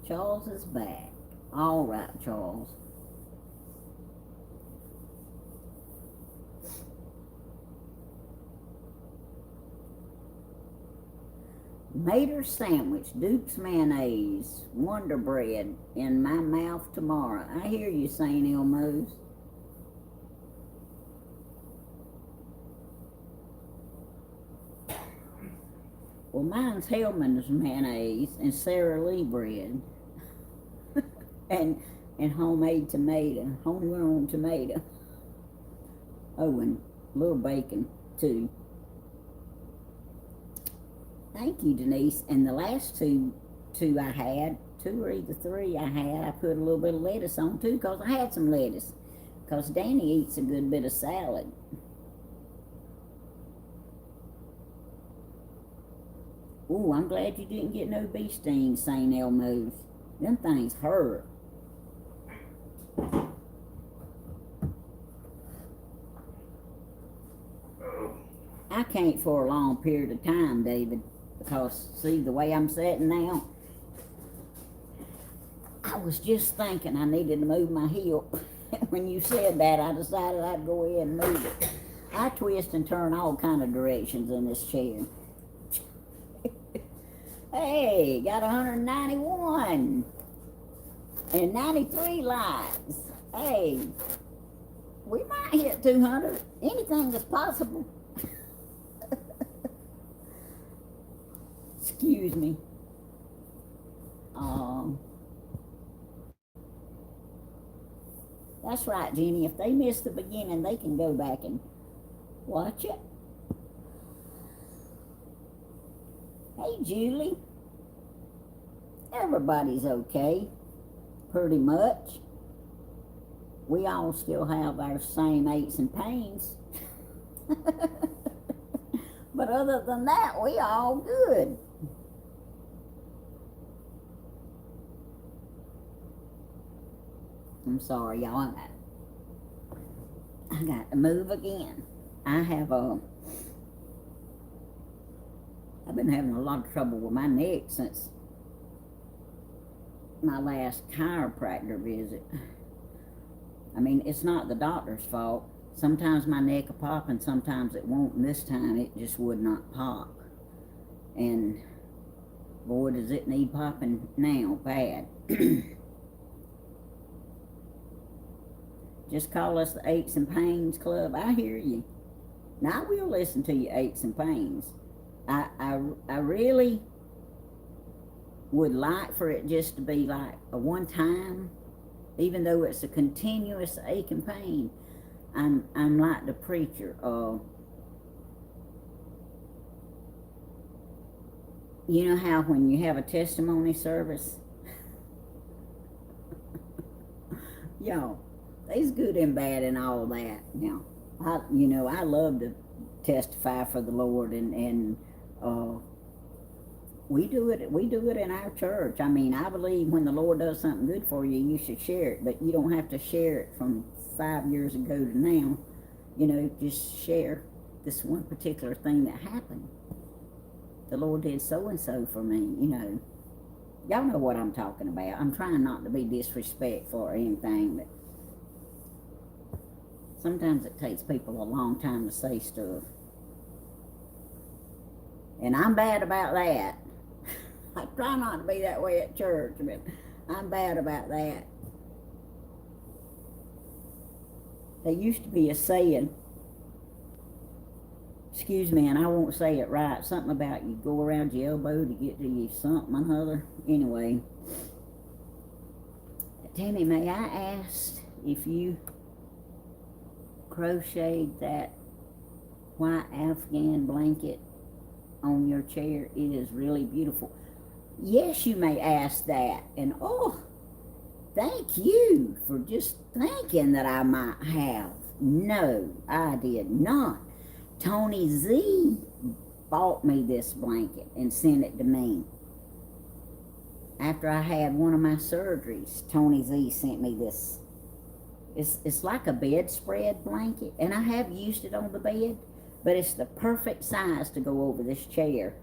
Charles is back. All right, Charles. Mater sandwich, Duke's mayonnaise, Wonder Bread in my mouth tomorrow. I hear you, St. Elmo's. Well, mine's Hellman's mayonnaise and Sara Lee bread. and homemade tomato, homegrown tomato. Oh, and a little bacon, too. Thank you, Denise. And the last two I had, 2 or either 3 I had, I put a little bit of lettuce on, too, because I had some lettuce. Because Danny eats a good bit of salad. Ooh, I'm glad you didn't get no bee stings, St. Elmo's. Them things hurt. I can't for a long period of time, David, because, see, the way I'm sitting now, I was just thinking I needed to move my hip. When you said that, I decided I'd go ahead and move it. I twist and turn all kind of directions in this chair. Hey, got 191 and 93 likes. Hey, we might hit 200. Anything is possible. Excuse me. That's right, Jenny. If they miss the beginning, they can go back and watch it. Hey, Julie. Everybody's okay, pretty much. We all still have our same aches and pains. But other than that, we all good. I'm sorry, y'all. I got to move again. I've been having a lot of trouble with my neck since my last chiropractor visit. I mean, it's not the doctor's fault. Sometimes my neck will pop and sometimes it won't, and this time it just would not pop. And boy, does it need popping now, bad. Just call us the Aches and Pains Club. I hear you. Now I will listen to your aches and pains. I really would like for it just to be like a one time, even though it's a continuous ache and pain. I'm like the preacher. You know how when you have a testimony service, y'all, there's good and bad and all that. I love to testify for the Lord, and we do it in our church. I mean, I believe when the Lord does something good for you, you should share it, but you don't have to share it from 5 years ago to now. Just share this one particular thing that happened. The Lord did so and so for me. Y'all know what I'm talking about. I'm trying not to be disrespectful or anything, but sometimes it takes people a long time to say stuff. And I'm bad about that. I try not to be that way at church, but I'm bad about that. There used to be a saying, excuse me, and I won't say it right, something about you go around your elbow to get to you something or other. Anyway, Tammy, may I ask if you crocheted that white Afghan blanket on your chair? It is really beautiful. Yes, you may ask that. And thank you for just thinking that I might have. No, I did not. Tony Z bought me this blanket and sent it to me. After I had one of my surgeries, Tony Z sent me this. It's like a bedspread blanket, and I have used it on the bed, but it's the perfect size to go over this chair.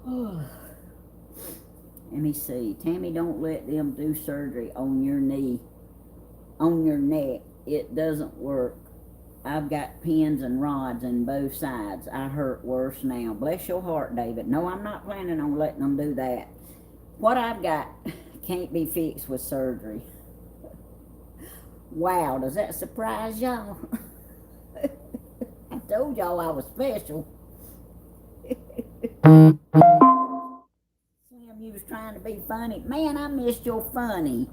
Let me see. Tammy, don't let them do surgery on your knee, on your neck. It doesn't work. I've got pins and rods in both sides. I hurt worse now. Bless your heart, David. No, I'm not planning on letting them do that. What I've got can't be fixed with surgery. Wow, does that surprise y'all? I told y'all I was special. Slim, you was trying to be funny. Man, I missed your funny.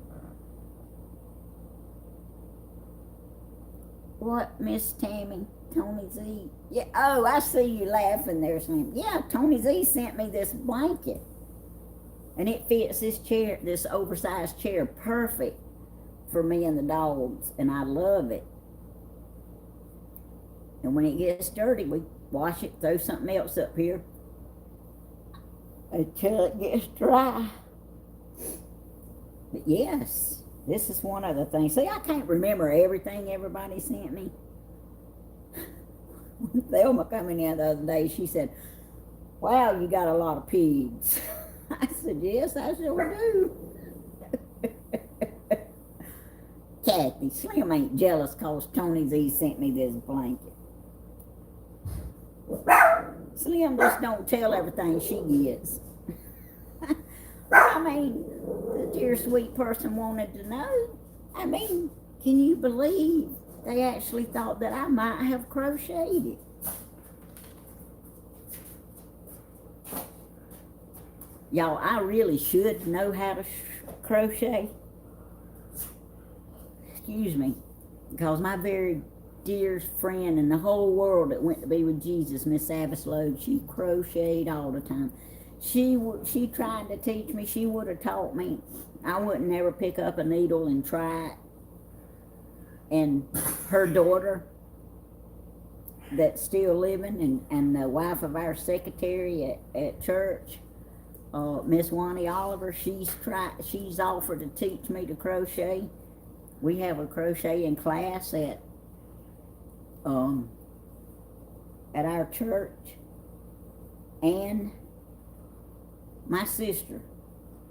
What, Miss Tammy? Tony Z? Yeah, oh, I see you laughing there, Slim. Yeah, Tony Z sent me this blanket. And it fits this chair, this oversized chair, perfect for me and the dogs. And I love it. And when it gets dirty, we wash it, throw something else up here until it gets dry. But yes, this is one of the things. See, I can't remember everything everybody sent me. Thelma come in there the other day, she said, wow, you got a lot of pigs. I said, yes, I sure do. Kathy, Slim ain't jealous cause Tony Z sent me this blanket. Slim just don't tell everything she gets. I mean, the dear sweet person wanted to know. I mean, can you believe they actually thought that I might have crocheted it? Y'all, I really should know how to crochet. Excuse me. Because my very dearest friend in the whole world that went to be with Jesus, Miss Avislow, she crocheted all the time. She tried to teach me. She would have taught me. I wouldn't never pick up a needle and try it. And her daughter, that's still living, and the wife of our secretary at church, Miss Wani Oliver, she's offered to teach me to crochet. We have a crocheting class at our church. And my sister,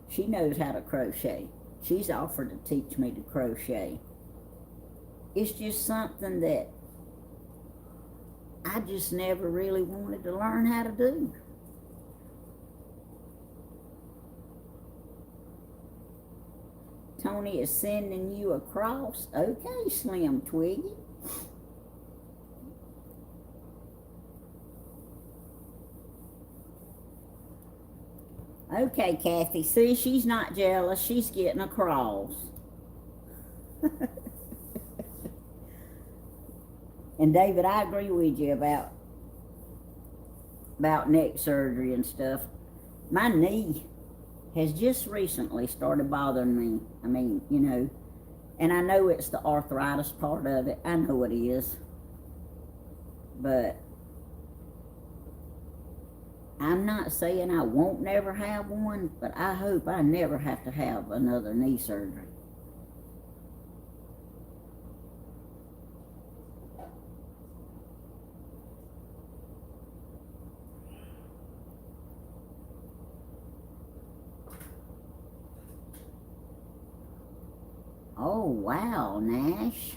she knows how to crochet. She's offered to teach me to crochet. It's just something that I just never really wanted to learn how to do. Tony is sending you across. Okay, Slim Twiggy. Okay, Kathy. See, she's not jealous. She's getting across. And David, I agree with you about neck surgery and stuff. My knee has just recently started bothering me. I mean, you know, and I know it's the arthritis part of it. I know it is. But I'm not saying I won't never have one, but I hope I never have to have another knee surgery. Oh, wow, Nash.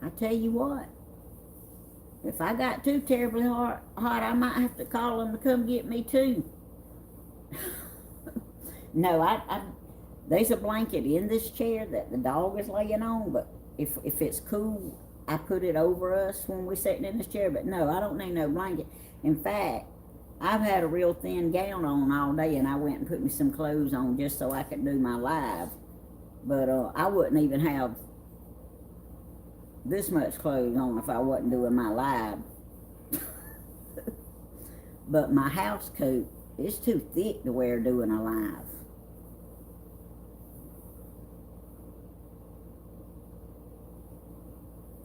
I tell you what, if I got too terribly hot, I might have to call them to come get me too. No, there's a blanket in this chair that the dog is laying on, but if it's cool, I put it over us when we're sitting in this chair. But no, I don't need no blanket. In fact, I've had a real thin gown on all day, and I went and put me some clothes on just so I could do my live. But I wouldn't even have this much clothes on if I wasn't doing my live. But my house coat is too thick to wear doing a live.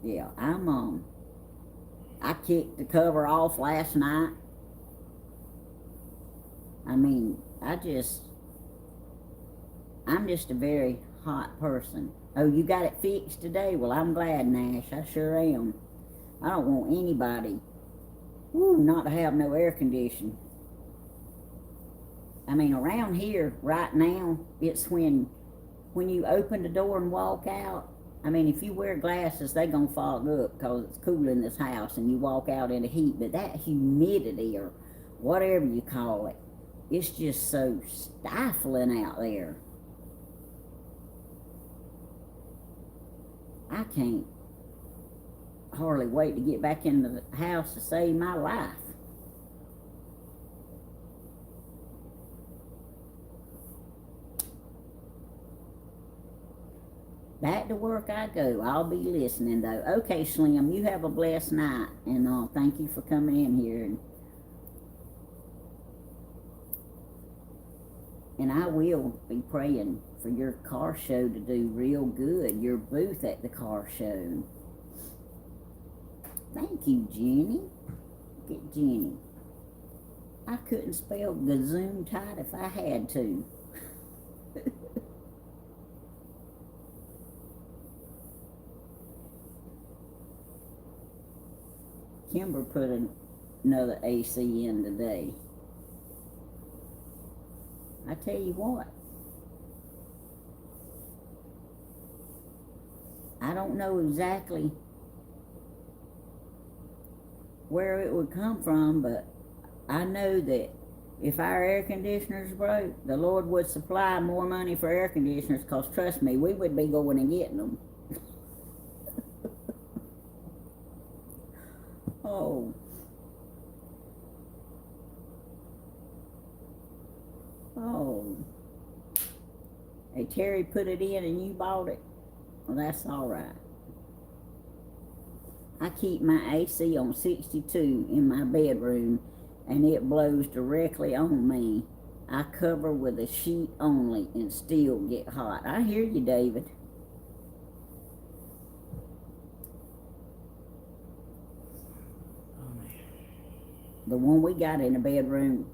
Yeah, I kicked the cover off last night. I mean, I'm just a very hot person. Oh, you got it fixed today? Well, I'm glad, Nash. I sure am. I don't want anybody, not to have no air conditioning. I mean, around here right now, it's when you open the door and walk out. I mean, if you wear glasses, they gonna fog up because it's cool in this house and you walk out in the heat. But that humidity or whatever you call it, it's just so stifling out there. I can't hardly wait to get back into the house to save my life. Back to work I go. I'll be listening though. Okay, Slim, you have a blessed night, and thank you for coming in here. And I will be praying for your car show to do real good, your booth at the car show. Thank you, Jenny. Look at Jenny. I couldn't spell gazoon tight if I had to. Kimber put another AC in today. I tell you what, I don't know exactly where it would come from, but I know that if our air conditioners broke, the Lord would supply more money for air conditioners, because trust me, we would be going and getting them. Oh. Oh. Hey, Terry put it in and you bought it? Well, that's all right. I keep my AC on 62 in my bedroom, and it blows directly on me. I cover with a sheet only and still get hot. I hear you, David. The one we got in the bedroom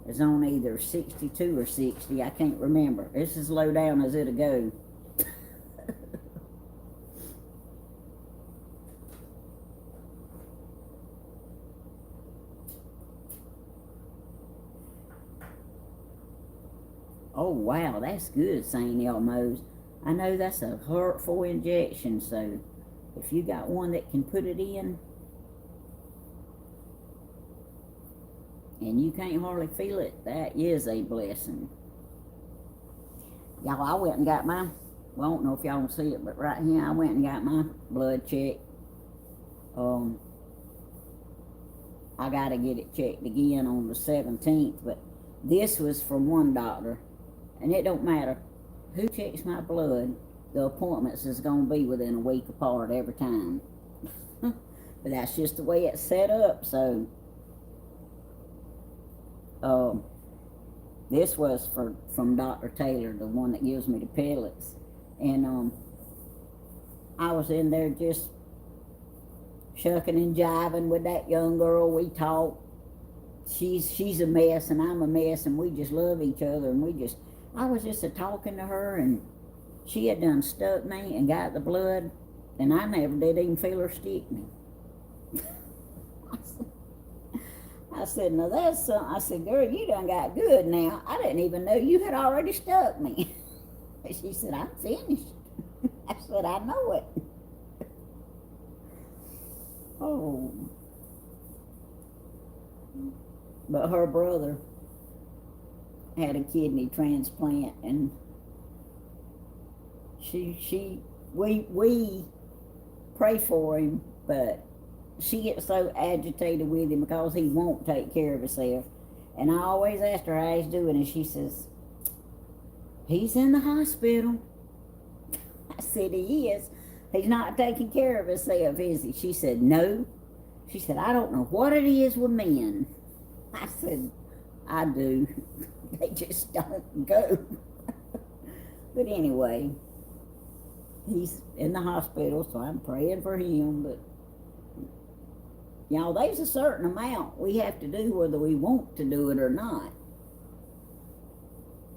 is on either 62 or 60. I can't remember. It's as low down as it'll go. Oh, wow, that's good, St. Elmo's. I know that's a hurtful injection, so if you got one that can put it in, and you can't hardly feel it, that is a blessing. Y'all, I went and got my, well, I don't know if y'all can see it, but right here, I went and got my blood checked. I gotta get it checked again on the 17th, but this was from one doctor. And it don't matter who checks my blood, the appointments is going to be within a week apart every time. But that's just the way it's set up, so. This was from Dr. Taylor, the one that gives me the pellets. And I was in there just shucking and jiving with that young girl. We talked. She's a mess and I'm a mess, and we just love each other, and I was just talking to her, and she had done stuck me and got the blood, and I never did even feel her stick me. I said, now that's something. I said, girl, you done got good now. I didn't even know you had already stuck me. She said, I'm finished. I said, I know it. Oh. But her brother had a kidney transplant, and we pray for him, but she gets so agitated with him because he won't take care of himself. And I always ask her how he's doing, and she says, he's in the hospital. I said, he is. He's not taking care of himself, is he? She said, no. She said, I don't know what it is with men. I said, I do. They just don't go. But anyway, he's in the hospital, so I'm praying for him. But y'all, there's a certain amount we have to do whether we want to do it or not.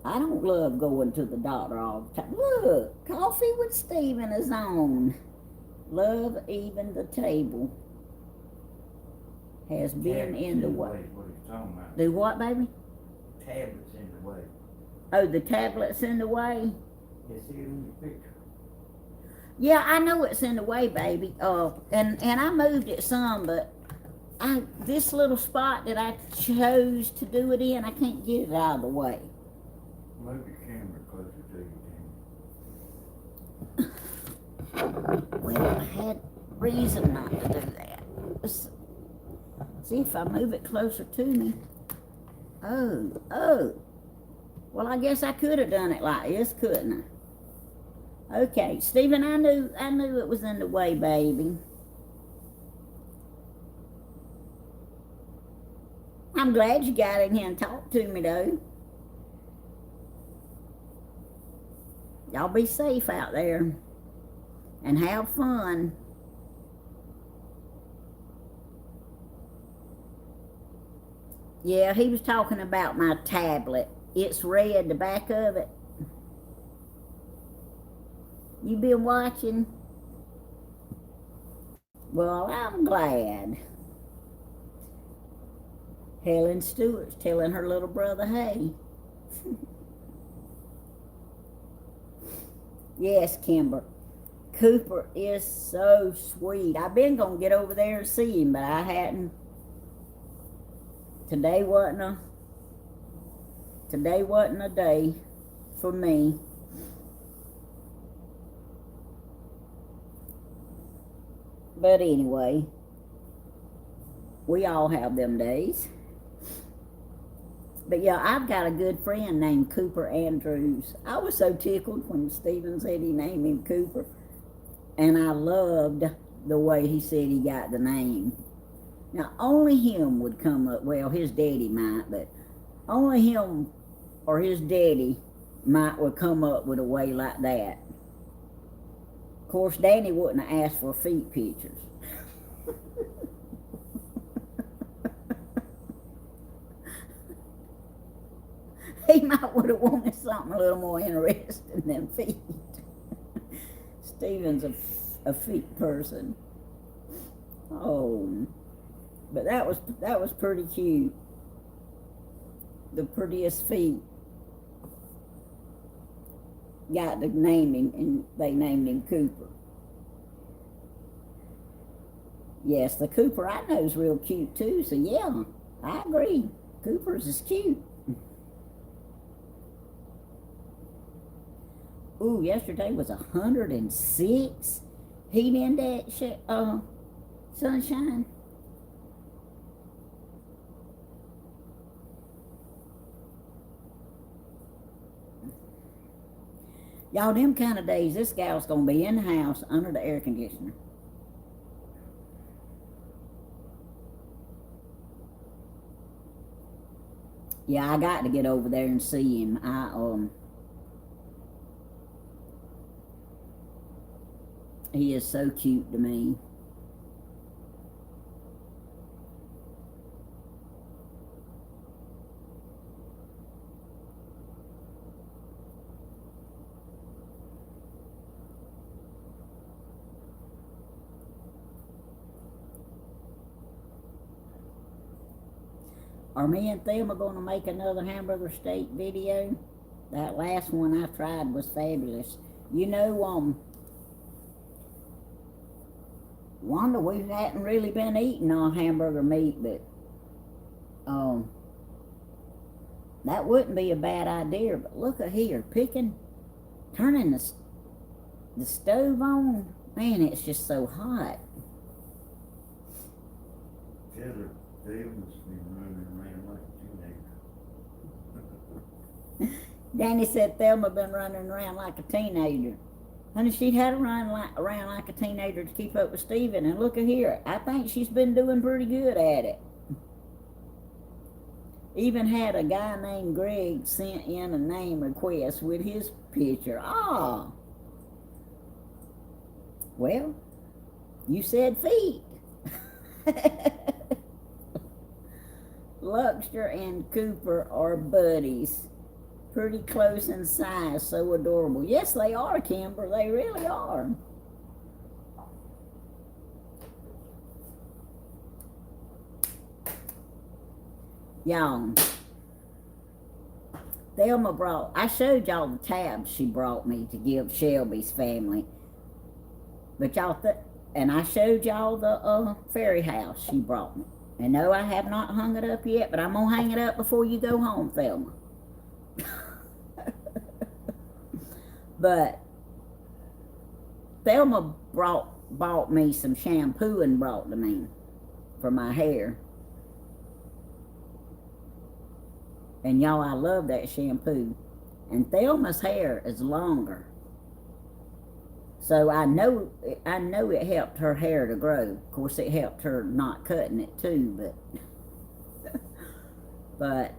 I don't love going to the doctor all the time. Look, Coffee with Stephen is on. Love even the table has been in the way. What are you talking about? Do what, baby? Tablets in the way. Oh, the tablet's in the way? You see it in your picture. Yeah, I know it's in the way, baby. And I moved it some, but this little spot that I chose to do it in, I can't get it out of the way. Move your camera closer to you, Tammy. Well, I had reason not to do that. Let's see if I move it closer to me. Oh. Well, I guess I could have done it like this, couldn't I? Okay, Stephen, I knew it was in the way, baby. I'm glad you got in here and talked to me, though. Y'all be safe out there and have fun. Yeah, he was talking about my tablet. It's red, the back of it. You been watching? Well, I'm glad. Helen Stewart's telling her little brother, hey. Yes, Kimber. Cooper is so sweet. I've been going to get over there and see him, but I hadn't. Today wasn't a day for me. But anyway, we all have them days. But yeah, I've got a good friend named Cooper Andrews. I was so tickled when Stephen said he named him Cooper. And I loved the way he said he got the name. Now, only him would come up, well, his daddy might, but only him or his daddy would come up with a way like that. Of course, Danny wouldn't have asked for feet pictures. He might would have wanted something a little more interesting than feet. Stephen's a feet person. Oh, but that was pretty cute. The prettiest feet got to name him, and they named him Cooper. Yes, the Cooper I know is real cute too, so yeah, I agree. Cooper's is cute. Ooh, yesterday was 106 heat index, sunshine. Y'all, them kind of days, this gal's gonna be in the house under the air conditioner. Yeah, I got to get over there and see him. He is so cute to me. Are me and Thelma going to make another hamburger steak video? That last one I tried was fabulous. You know, Wanda, we hadn't really been eating all hamburger meat, but that wouldn't be a bad idea. But look at here, turning the stove on. Man, it's just so hot. Heather Davis been running around like a teenager. Danny said Thelma been running around like a teenager. Honey, she'd had to run around like a teenager to keep up with Stephen. And look at here, I think she's been doing pretty good at it. Even had a guy named Greg sent in a name request with his picture. Ah. Well, you said feet. Luxter and Cooper are buddies. Pretty close in size, so adorable. Yes, they are, Kimber. They really are. Y'all, Thelma I showed y'all the tabs she brought me to give Shelby's family. But y'all, and I showed y'all the fairy house she brought me. And no, I have not hung it up yet, but I'm going to hang it up before you go home, Thelma. But Thelma bought me some shampoo and brought to me for my hair. And y'all, I love that shampoo. And Thelma's hair is longer. So I know it helped her hair to grow. Of course, it helped her not cutting it too, but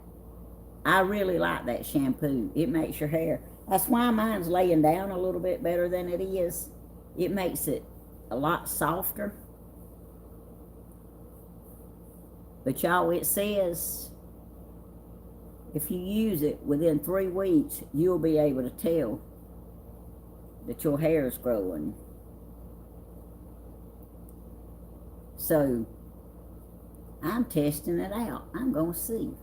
I really like that shampoo. It makes your hair. That's why mine's laying down a little bit better than it is. It makes it a lot softer. But y'all, it says if you use it within 3 weeks, you'll be able to tell that your hair is growing. So I'm testing it out. I'm going to see.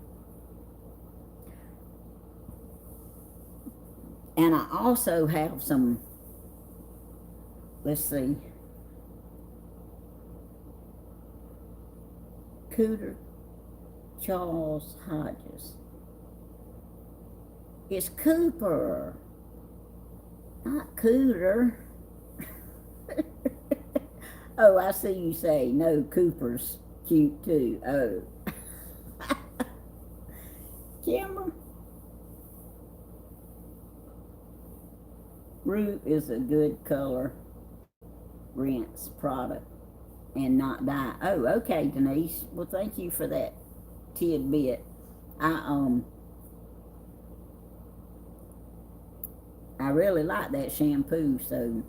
And I also have some, let's see, Cooter Charles Hodges. It's Cooper, not Cooter. Oh, I see you say, no, Cooper's cute too. Oh. Kimber. Root is a good color rinse product and not dye. Oh, okay, Denise. Well, thank you for that tidbit. I really like that shampoo, so.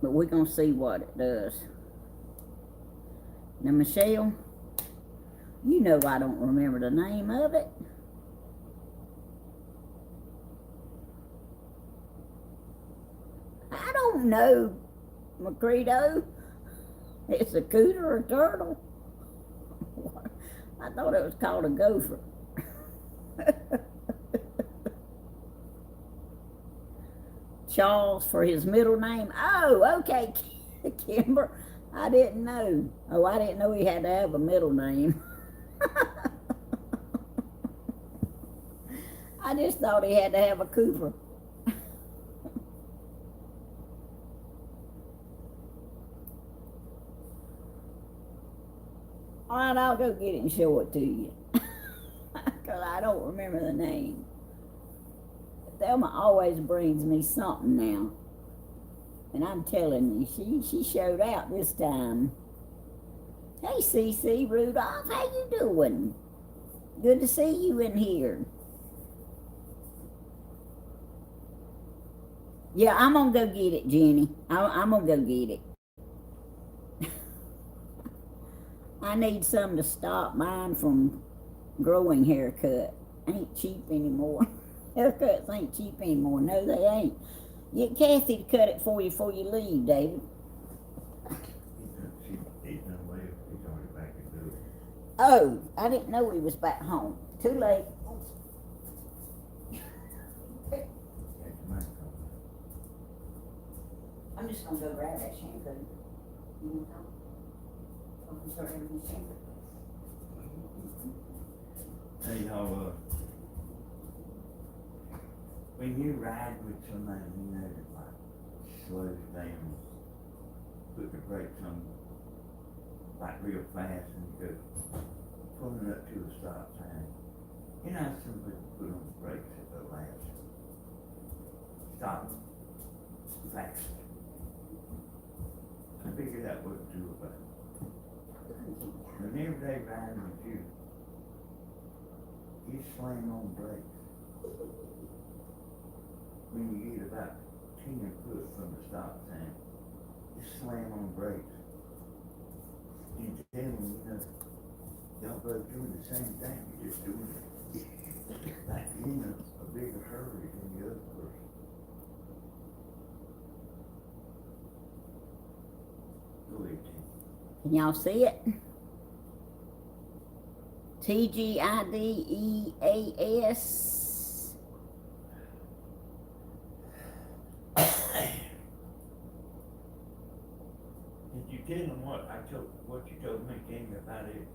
But we're going to see what it does. Now, Michelle, You know I don't remember the name of it. I don't know, Macredo. It's a cooter or a turtle. I thought it was called a gopher. Charles for his middle name. Oh, okay, Kimber. I didn't know. Oh, I didn't know he had to have a middle name. I just thought he had to have a Cooper. All right, I'll go get it and show it to you. Because I don't remember the name. Thelma always brings me something now. And I'm telling you, she showed out this time. Hey, CC Rudolph, how you doing? Good to see you in here. Yeah, I'm going to go get it, Jenny. I'm going to go get it. I need some to stop mine from growing haircut. Ain't cheap anymore. Haircuts ain't cheap anymore. No, they ain't. Get Kathy to cut it for you before you leave, David. He's no way. He's already back in Dublin. Oh, I didn't know he was back home. Too late. I'm just gonna go grab that shampoo. You want to come? I'm sorry, shampoo. Hey, y'all, when you ride with somebody you know that like slows down, put the brakes on like real fast and you go pulling up to a stop sign. You know how some people put on the brakes at the last stop fast. I figured out what to do about it. Whenever they ride with you, you slam on brakes. When you get about 10 foot from the stop sign, you slam on brakes. And tell them, you know, y'all both doing the same thing, you're just doing it like in a bigger hurry than the other person. Go ahead, Tim. Can y'all see it? TGIDEAS. Did you tell them what you told me, King, about it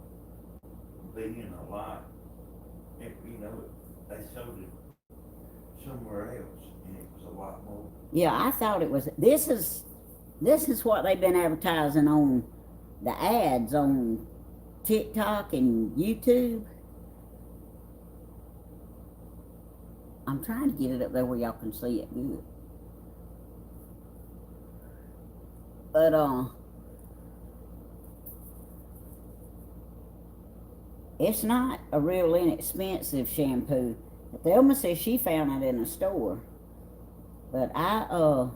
being a lot? If, you know, they sold it somewhere else and it was a lot more. Yeah, I thought it was. This is what they've been advertising on the ads on TikTok and YouTube. I'm trying to get it up there where y'all can see it good. But it's not a real inexpensive shampoo. Thelma says she found it in a store. But I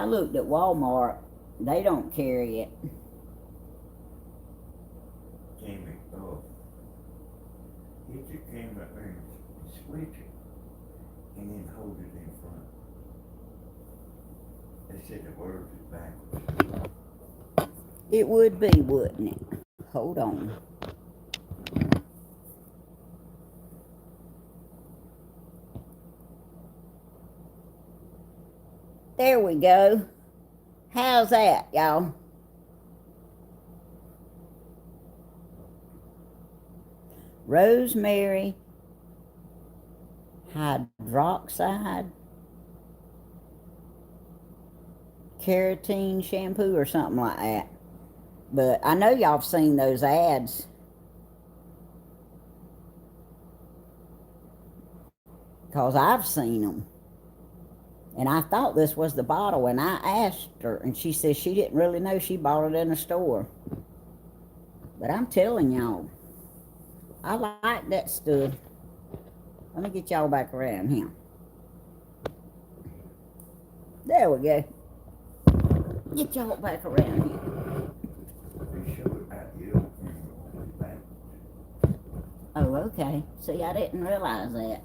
looked at Walmart. They don't carry it. Tammy, get your camera up there and switch it and then hold it in front. They said the words is backwards. It would be, wouldn't it? Hold on. There we go. How's that, y'all? Rosemary hydroxide keratin shampoo or something like that. But I know y'all have seen those ads. Because I've seen them. And I thought this was the bottle, and I asked her, and she said she didn't really know. She bought it in a store. But I'm telling y'all, I like that stuff. Let me get y'all back around here. There we go. Get y'all back around here. Be sure about the other camera. Oh, okay. See, I didn't realize that.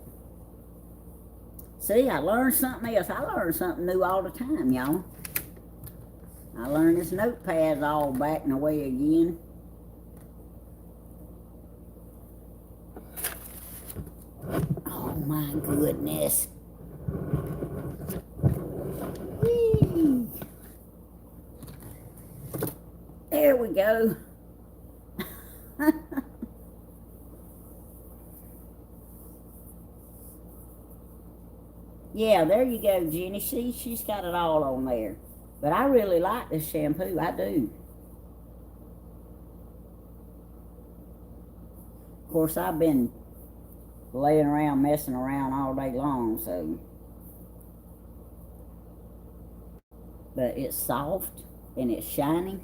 See, I learned something else. I learn something new all the time, y'all. I learned this notepad's all back and away again. Oh my goodness. Whee. There we go. Yeah, there you go, Jenny. See, she's got it all on there. But I really like this shampoo. I do. Of course, I've been laying around, messing around all day long, so. But it's soft and it's shiny.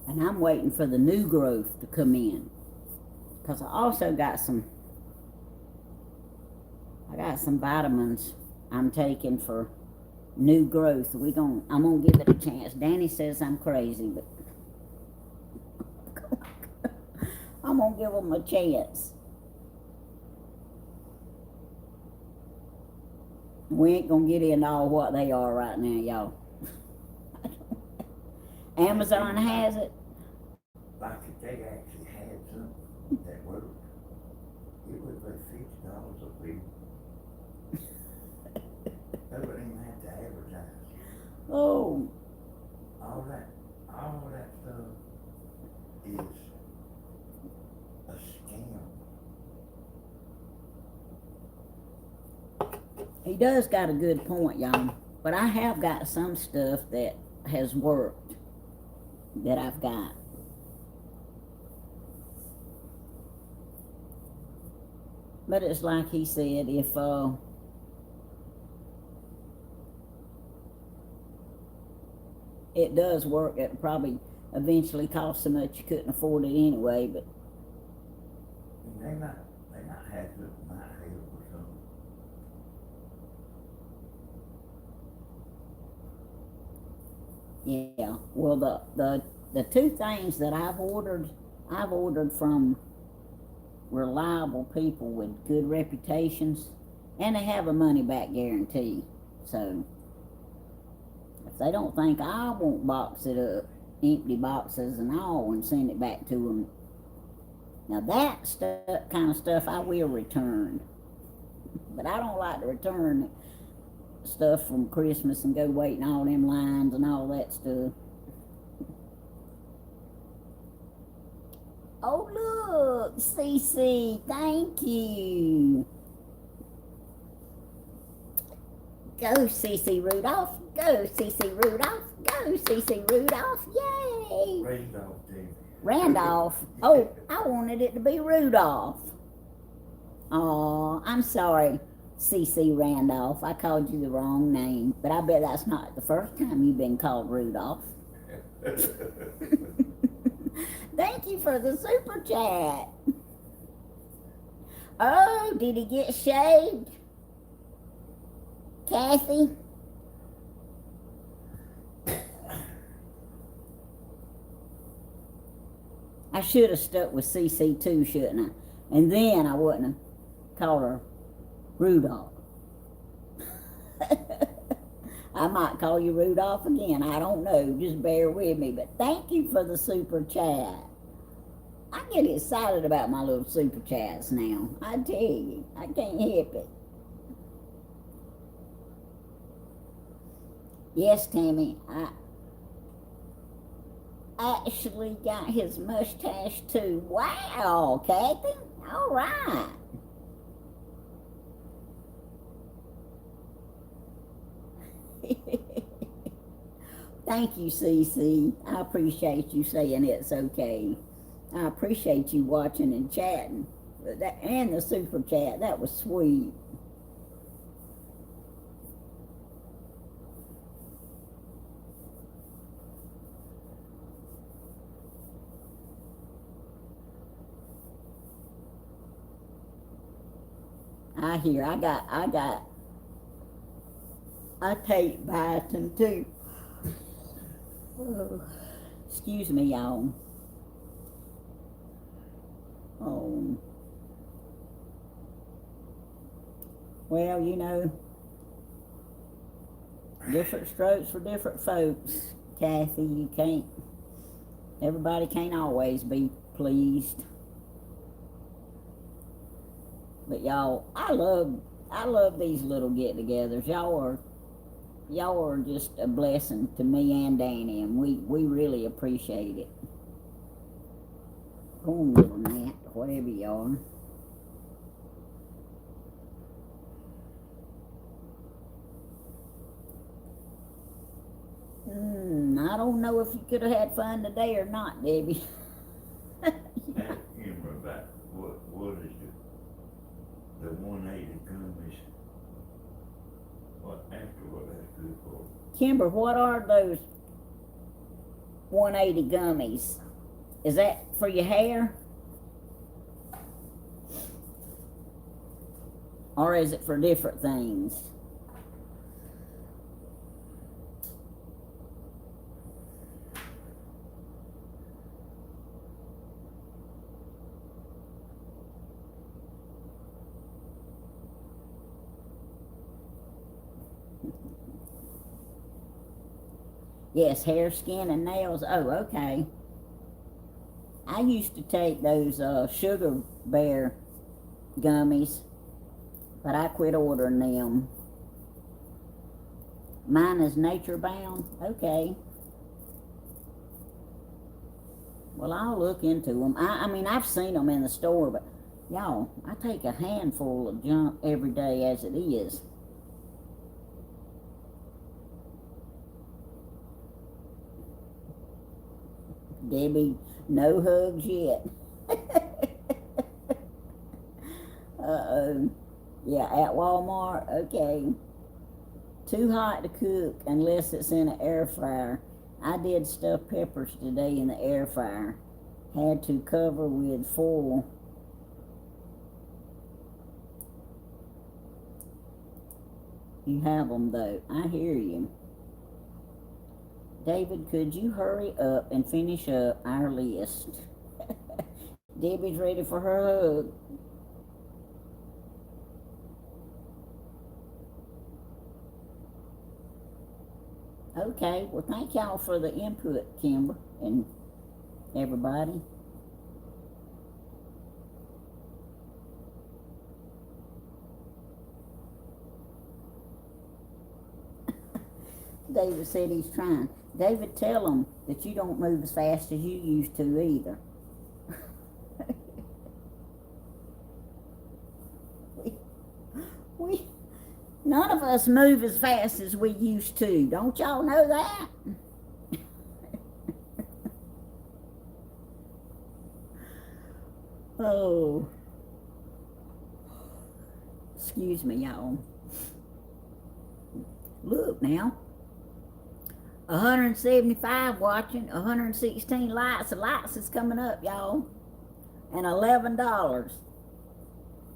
And I'm waiting for the new growth to come in. Because I also got some vitamins I'm taking for new growth. I'm gonna give it a chance. Danny says I'm crazy, but I'm gonna give them a chance. We ain't gonna get into all what they are right now, y'all. Amazon has it. Like if they actually had some that worked, it would be $50 a piece. They wouldn't even have to advertise. Oh. All that stuff is a scam. He does got a good point, y'all. But I have got some stuff that has worked that I've got. But it's like he said, if it does work, it probably eventually cost so much you couldn't afford it anyway, but They might have it might help or something. yeah. Well, the two things that I've ordered from reliable people with good reputations, and they have a money back guarantee. So if they don't think I won't box it up, empty boxes and all, and send it back to them, now that kind of stuff I will return. But I don't like to return stuff from Christmas and go waiting all them lines and all that stuff. Oh, look, Cece, thank you. Go, Cece Rudolph. Go, Cece Rudolph. Go, Cece Rudolph. Yay. Randolph did. Randolph. Oh, I wanted it to be Rudolph. Oh, I'm sorry, Cece Randolph. I called you the wrong name. But I bet that's not the first time you've been called Rudolph. Thank you for the super chat. Oh, did he get shaved? Kathy? I should have stuck with CC too, shouldn't I? And then I wouldn't have called her Rudolph. I might call you Rudolph again. I don't know. Just bear with me. But thank you for the super chat. I get excited about my little super chats now. I tell you, I can't help it. Yes, Tammy, I actually got his mustache too. Wow, Kathy. All right. Thank you, Cece. I appreciate you saying it's okay. I appreciate you watching and chatting. And the super chat. That was sweet. I hear. I got I take biotin too. Oh, excuse me, y'all. Well, you know, different strokes for different folks. Kathy, you can't, everybody can't always be pleased. But y'all, I love these little get-togethers. Y'all are just a blessing to me and Danny, and we really appreciate it. Go on, little Nat, whatever you are. I don't know if you could have had fun today or not, Debbie. Ask Kimber about what is the 180 gummies. What that's good for? Kimber, what are those 180 gummies? Is that for your hair? Or is it for different things? Yes, hair, skin, and nails. Oh, okay. I used to take those sugar bear gummies, but I quit ordering them. Mine is Nature Bound. Okay. Well, I'll look into them. I mean, I've seen them in the store, but y'all, I take a handful of junk every day as it is. Debbie, no hugs yet. Uh-oh. Yeah, at Walmart. Okay. Too hot to cook unless it's in an air fryer. I did stuffed peppers today in the air fryer. Had to cover with foil. You have them though. I hear you. David, could you hurry up and finish up our list? Debbie's ready for her hug. Okay, well, thank y'all for the input, Kimber, and everybody. David said he's trying. David, tell him that you don't move as fast as you used to either. we none of us move as fast as we used to. Don't y'all know that? Oh, excuse me, y'all. Look now. 175 watching, 116 likes. The likes is coming up, y'all. And $11.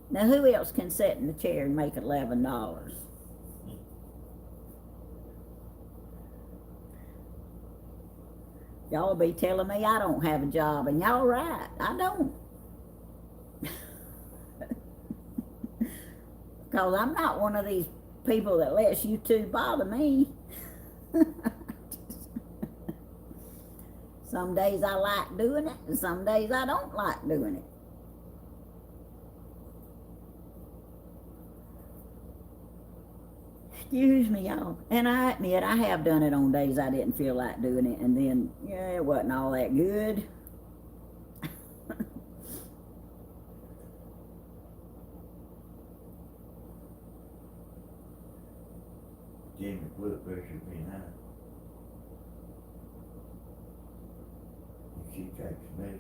Now, who else can sit in the chair and make $11? Y'all be telling me I don't have a job, and y'all right, I don't. Because I'm not one of these people that lets you two bother me. Some days I like doing it, and some days I don't like doing it. Excuse me, y'all. And I admit I have done it on days I didn't feel like doing it, and then, yeah, it wasn't all that good. Jamie's blood pressure being high. She takes medicine.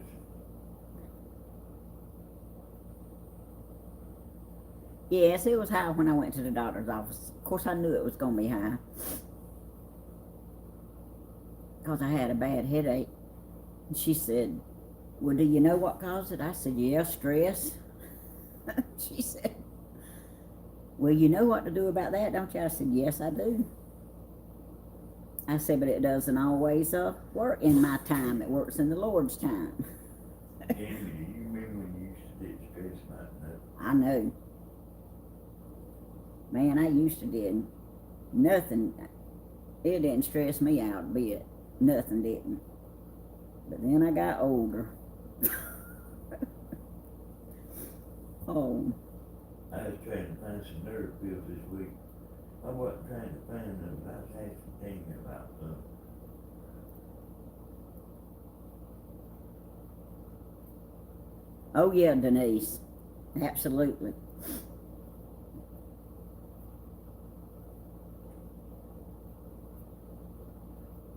Yes, it was high when I went to the doctor's office. Of course, I knew it was going to be high. Because I had a bad headache. And she said, well, do you know what caused it? I said, yeah, stress. She said, well, you know what to do about that, don't you? I said, yes, I do. I said, but it doesn't always work in my time. It works in the Lord's time. Tammy, do you remember when you used to get stressed about nothing? I know. Man, I used to did nothing. It didn't stress me out a bit. Nothing didn't. But then I got older. Oh. I was trying to find some nerve pills this week. I wasn't trying to find them, but I was asking Tammy about them. Oh yeah, Denise. Absolutely.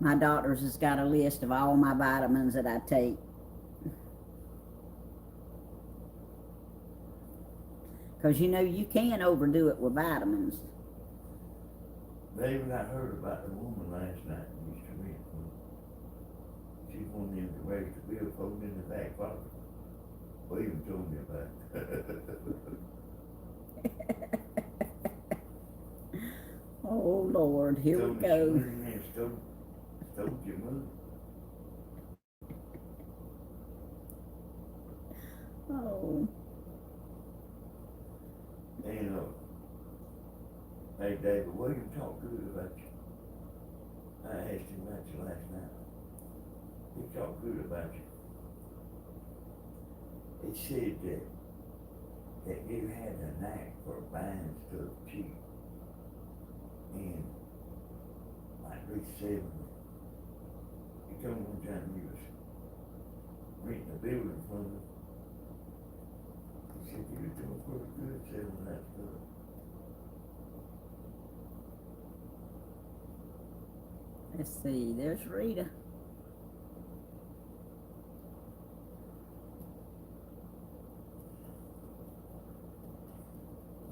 My doctor's has got a list of all my vitamins that I take. Because you know you can overdo it with vitamins. David, I heard about the woman last night who used to rent one. She's one of them that wears the billfold in the back pocket. William told me about it. Oh Lord, here we go. Stole your money. Oh. And hey David, William talked good about you. I asked him about you last night. He talked good about you. He said that you had a knack for buying stuff cheap. And like reselling it. He told me one time you was renting a building from him. He said you were doing pretty good selling that stuff. Let's see, there's Rita.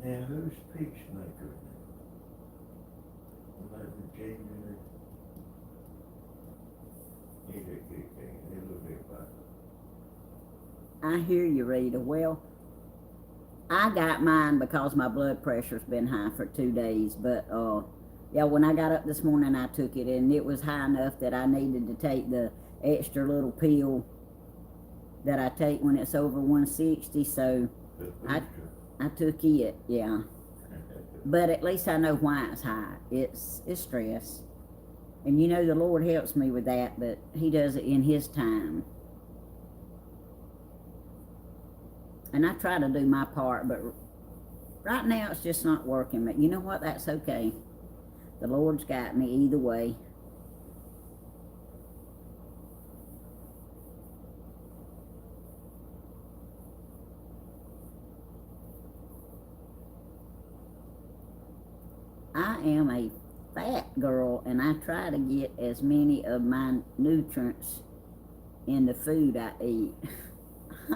Now who's Peacemaker? 11 January. I hear you, Rita. Well, I got mine because my blood pressure's been high for 2 days. But, yeah, when I got up this morning, I took it, and it was high enough that I needed to take the extra little pill that I take when it's over 160. So I took it, yeah. But at least I know why it's high. It's stress. And you know the Lord helps me with that, but He does it in His time. And I try to do my part, but right now it's just not working. But you know what? That's okay. The Lord's got me either way. I am a fat girl, and I try to get as many of my nutrients in the food I eat.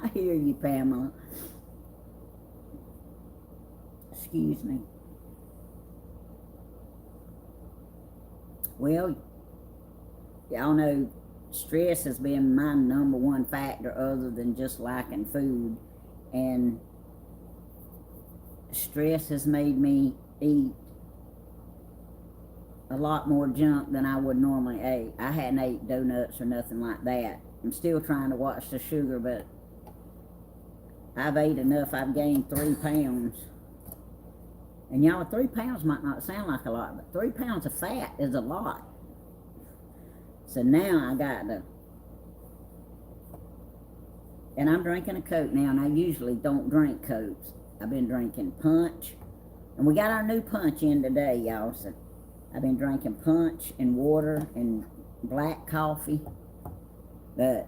I hear you, Pamela. Excuse me. Well, y'all know stress has been my #1 factor other than just liking food. And stress has made me eat a lot more junk than I would normally eat. I hadn't ate donuts or nothing like that. I'm still trying to watch the sugar, but I've ate enough. I've gained 3 pounds. And y'all, 3 pounds might not sound like a lot, but 3 pounds of fat is a lot. So now I got to, and I'm drinking a Coke now, and I usually don't drink Cokes. I've been drinking punch, and we got our new punch in today, y'all. So I've been drinking punch and water and black coffee, but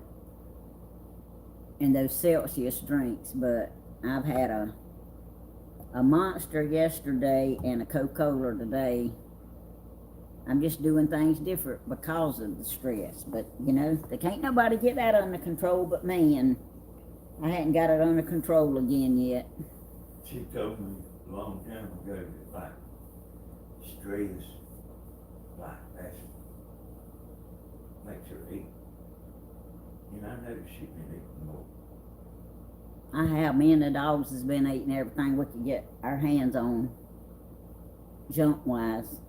and those Celsius drinks. But I've had a Monster yesterday and a Coca-Cola today. I'm just doing things different because of the stress. But you know, they can't nobody get that under control but me, and I hadn't got it under control again yet. She told me a long time ago that like stress, like that's makes her eat. And I know she been eating more. I have. Me and the dogs has been eating everything we could get our hands on. junk wise.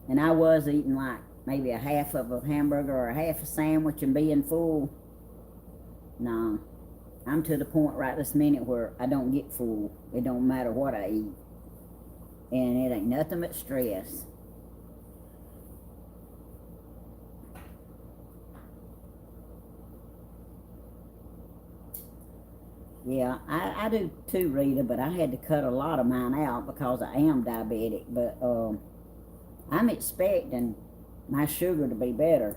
And I was eating like maybe a half of a hamburger or a half a sandwich and being full. No, I'm to the point right this minute where I don't get full. It don't matter what I eat. And it ain't nothing but stress. Yeah, I do too, Rita, but I had to cut a lot of mine out because I am diabetic. But I'm expecting my sugar to be better.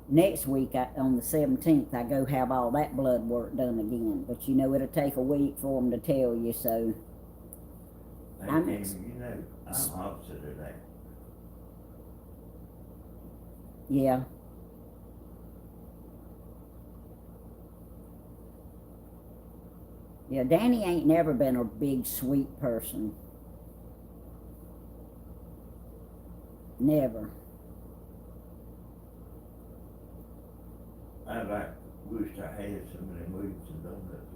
Next week, on the 17th, I go have all that blood work done again. But you know, it'll take a week for them to tell you, so. Hey, Tammy, you know, I'm opposite of that. Yeah. Yeah, Danny ain't never been a big sweet person. Never. I wished I had some of them wheats and donuts.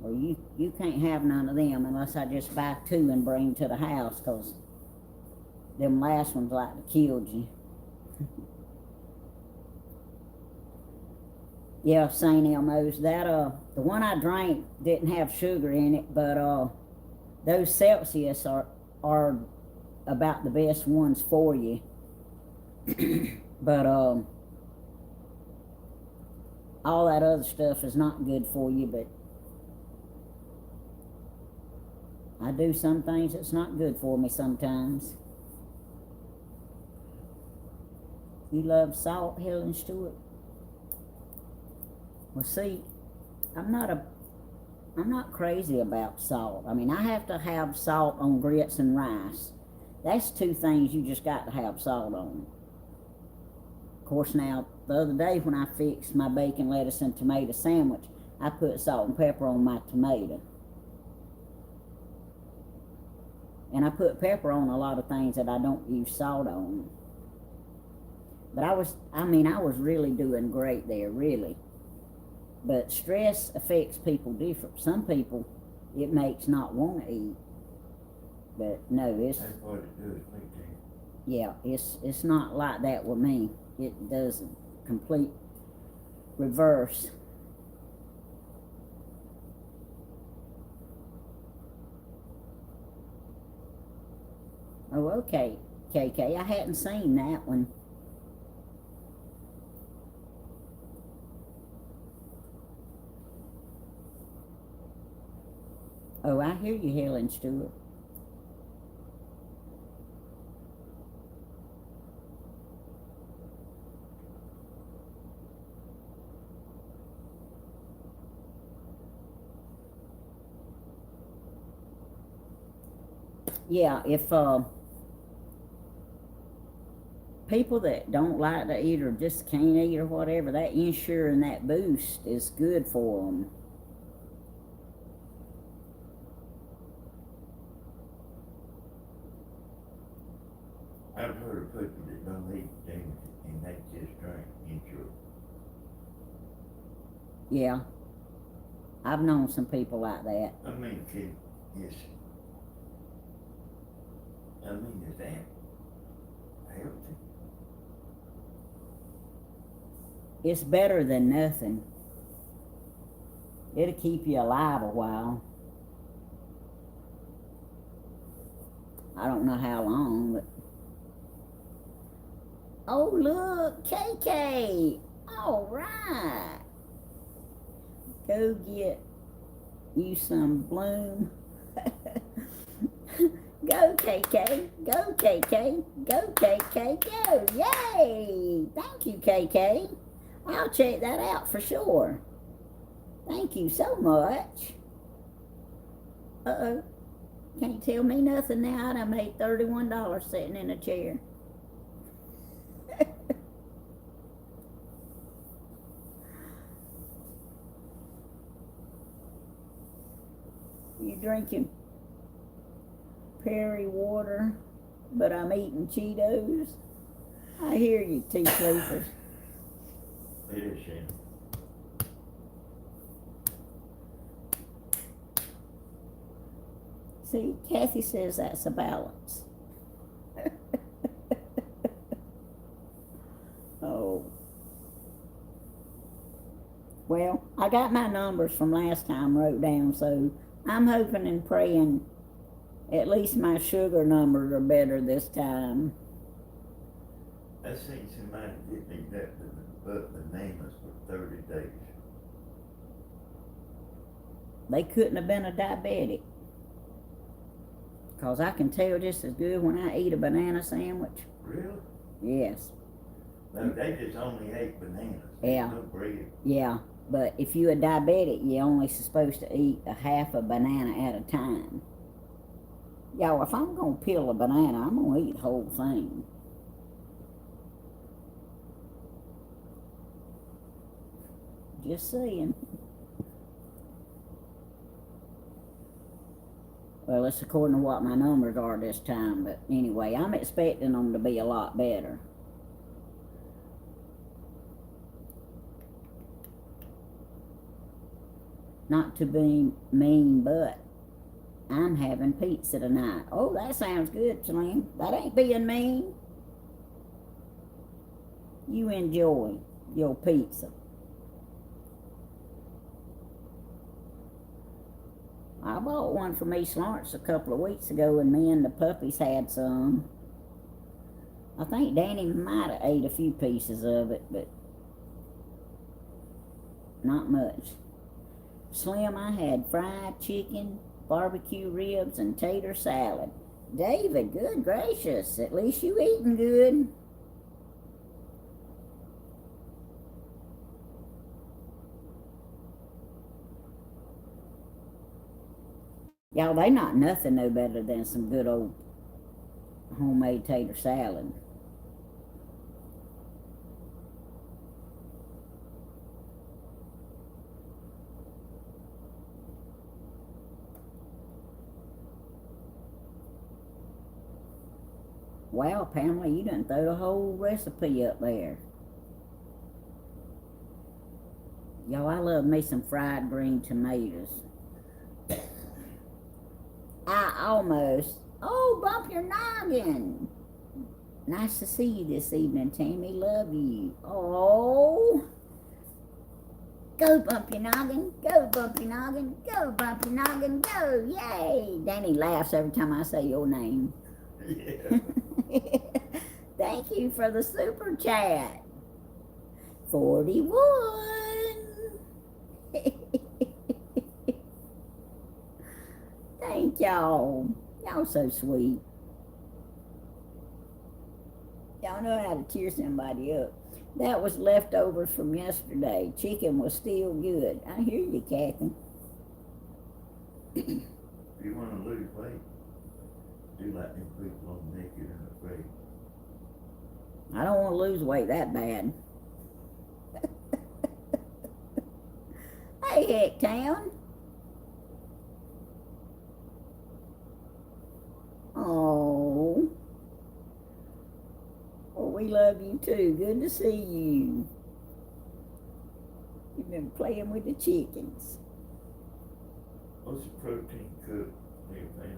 Well, you can't have none of them unless I just buy 2 and bring to the house, 'cause them last ones like to killed you. Yeah, St. Elmo's. That the one I drank didn't have sugar in it, but those Celsius are about the best ones for you. But all that other stuff is not good for you, but I do some things that's not good for me sometimes. You love salt, Helen Stewart? Well, see, I'm not crazy about salt. I mean, I have to have salt on grits and rice. That's 2 things you just got to have salt on. Of course, now, the other day when I fixed my bacon, lettuce, and tomato sandwich, I put salt and pepper on my tomato. And I put pepper on a lot of things that I don't use salt on. But I was really doing great there, really. But stress affects people different. Some people, it makes not want to eat. But no, That's what it does, me too. Yeah, it's not like that with me. It does a complete reverse. Oh, okay, KK. I hadn't seen that one. Oh, I hear you, Helen Stewart. Yeah, if people that don't like to eat or just can't eat or whatever, that Ensure and that Boost is good for them. I've heard of people that don't eat things and they just drink Ensure. Yeah, I've known some people like that. I mean, is that healthy? It's better than nothing. It'll keep you alive a while. I don't know how long, but... Oh, look, KK! All right. Go get you some Bloom. Go, KK. Go, KK. Go, KK. Go. Yay! Thank you, KK. I'll check that out for sure. Thank you so much. Uh-oh. Can't tell me nothing now. I made $31 sitting in a chair. You drinking Perry water, but I'm eating Cheetos. I hear you, tea sleepers. It is, Shannon. See, Kathy says that's a balance. Oh. Well, I got my numbers from last time wrote down, so I'm hoping and praying at least my sugar numbers are better this time. I seen somebody get me that but bananas for 30 days. They couldn't have been a diabetic. 'Cause I can tell just as good when I eat a banana sandwich. Really? Yes. No, they just only ate bananas. Yeah. No bread. Yeah, but if you're a diabetic, you're only supposed to eat a half a banana at a time. Y'all, if I'm gonna peel a banana, I'm gonna eat the whole thing. Just saying. Well, it's according to what my numbers are this time, but anyway, I'm expecting them to be a lot better. Not to be mean, but I'm having pizza tonight. Oh, that sounds good, Slim. That ain't being mean. You enjoy your pizza. I bought one from East Lawrence a couple of weeks ago, and me and the puppies had some. I think Danny might have ate a few pieces of it, but not much. Slim, I had fried chicken, barbecue ribs, and tater salad. David, good gracious, at least you eating good. Y'all, they not nothing no better than some good old homemade tater salad. Wow, Pamela, you done throw the whole recipe up there. Y'all, I love me some fried green tomatoes. Oh, bump your noggin. Nice to see you this evening, Tammy. Love you. Oh. Go bump your noggin. Go bump your noggin. Go bump your noggin. Go. Yay. Danny laughs every time I say your name. Yeah. Thank you for the super chat. 41. Thank y'all. Y'all so sweet. Y'all know how to cheer somebody up. That was leftovers from yesterday. Chicken was still good. I hear you, Kathy. If you want to lose weight, do like them people on Naked and Afraid. I don't want to lose weight that bad. Hey, Hecktown. Oh. Well, we love you too. Good to see you. You've been playing with the chickens. What's the protein cook, there, man?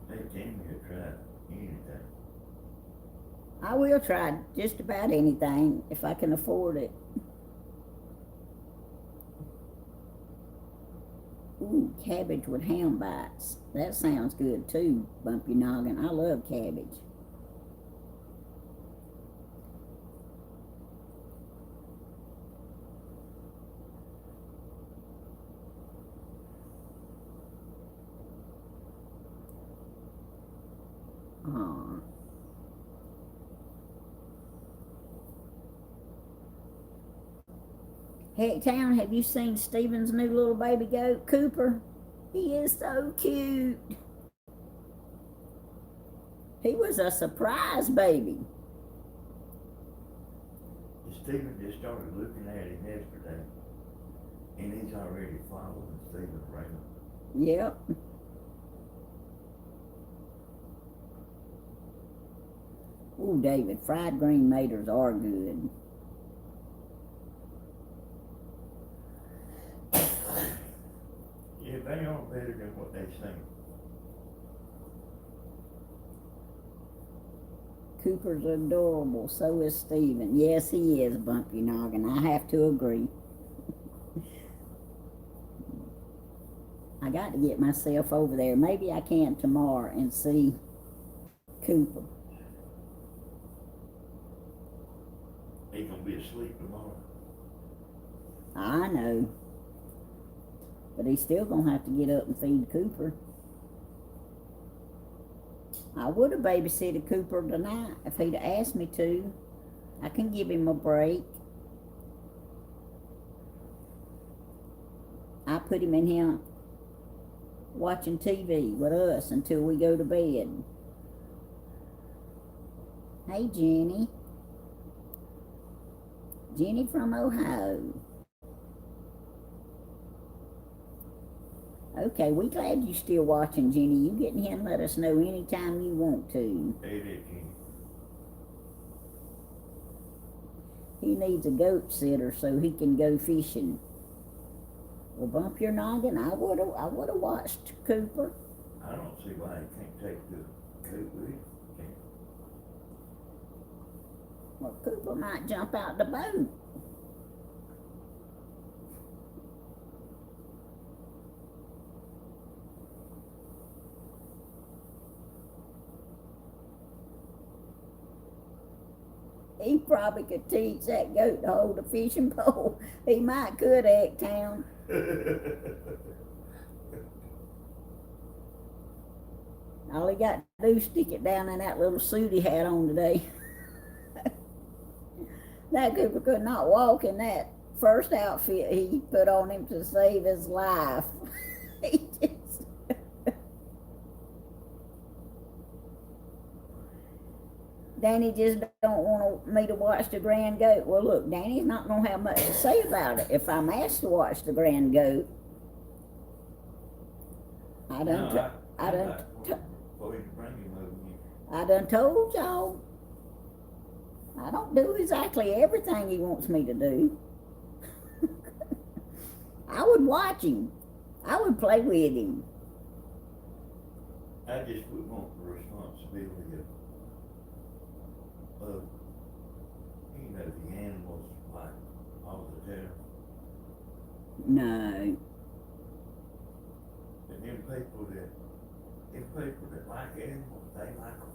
They came here to try anything. I will try just about anything if I can afford it. Ooh, cabbage with ham bites. That sounds good too, Bump Your Noggin. I love cabbage. Aw. Hecktown, have you seen Steven's new little baby goat, Cooper? He is so cute. He was a surprise baby. Stephen just started looking at him yesterday, and he's already following Stephen around. Yep. Ooh, David, fried green maters are good. Yeah, they are better than what they seem. Cooper's adorable, so is Stephen. Yes, he is, Bumpy Noggin. I have to agree. I got to get myself over there. Maybe I can tomorrow and see Cooper. He gonna be asleep tomorrow. I know. But he's still gonna have to get up and feed Cooper. I would have babysitted Cooper tonight if he'd asked me to. I can give him a break. I put him in here watching TV with us until we go to bed. Hey, Jenny. Jenny from Ohio. Okay, we glad you still watching, Jenny. You get in here and let us know anytime you want to. Hey there, Jenny. He needs a goat sitter so he can go fishing. Well, Bump Your Noggin, I would've watched Cooper. I don't see why he can't take the coat with him. Well, Cooper might jump out the boat. He probably could teach that goat to hold a fishing pole. He might could, Town. All he got to do is stick it down in that little suit he had on today. That Cooper could not walk in that first outfit he put on him to save his life. He just... Danny just don't want me to watch the grand goat. Well, look, Danny's not going to have much to say about it if I'm asked to watch the grand goat. I done told y'all. I don't do exactly everything he wants me to do. I would watch him. I would play with him. I just wouldn't want the responsibility of the animals like all the time. No. And them people that like animals, they like them.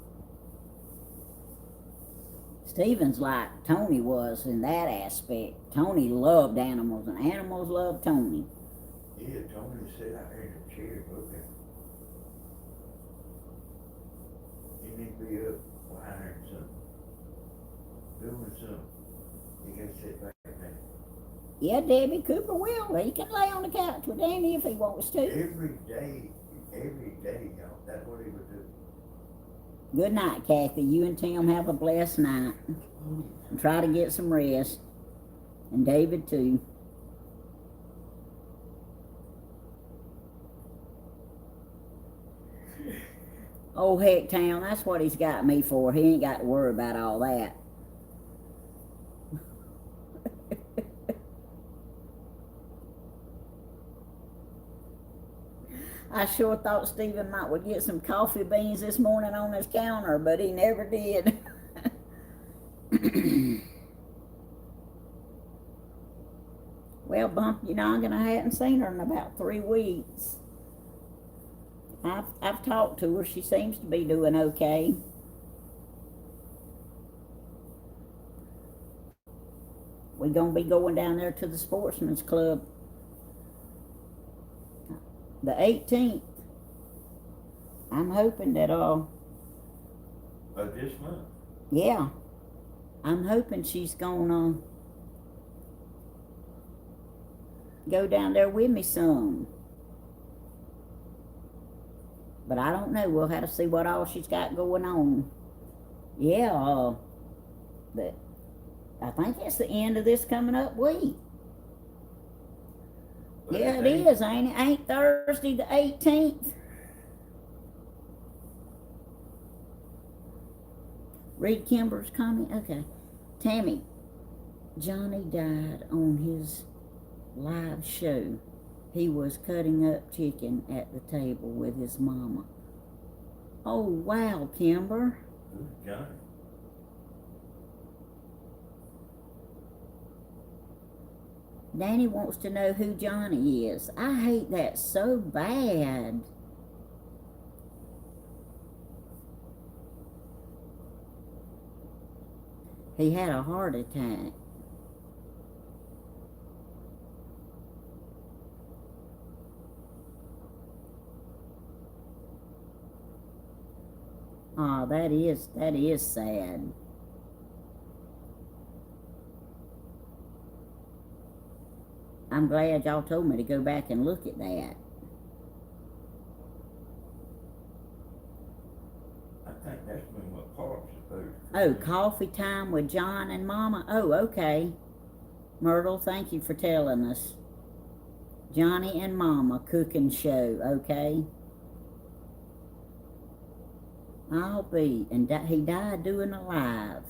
Stephen's like Tony was in that aspect. Tony loved animals, and animals loved Tony. Yeah, Tony sat out there in a chair looking. He need to be up wiring something, doing something. He got to sit back there. Yeah, Debbie, Cooper will. He can lay on the couch with Danny if he wants to. Every day, y'all, that's what he would do. Good night, Kathy. You and Tim have a blessed night. And try to get some rest. And David, too. Oh, heck, Town, that's what he's got me for. He ain't got to worry about all that. I sure thought Stephen might would get some coffee beans this morning on his counter, but he never did. Well, Bump Your Noggin, I hadn't seen her in about 3 weeks. I've talked to her. She seems to be doing okay. We're going to be going down there to the Sportsman's Club the 18th. I'm hoping that This month? yeah, I'm hoping she's gonna go down there with me some. But I don't know. We'll have to see what all she's got going on. Yeah, but I think it's the end of this coming up week. Yeah, it is, ain't it? Ain't Thursday the 18th? Read Kimber's comment? Okay. Tammy, Johnny died on his live show. He was cutting up chicken at the table with his mama. Oh, wow, Kimber. Who's Johnny? Danny wants to know who Johnny is. I hate that so bad. He had a heart attack. Ah, that is sad. I'm glad y'all told me to go back and look at that. I think that's when my part's supposed to. Oh, coffee time with John and Mama. Oh, okay. Myrtle, thank you for telling us. Johnny and Mama cooking show, okay? I'll be. And he died doing a live.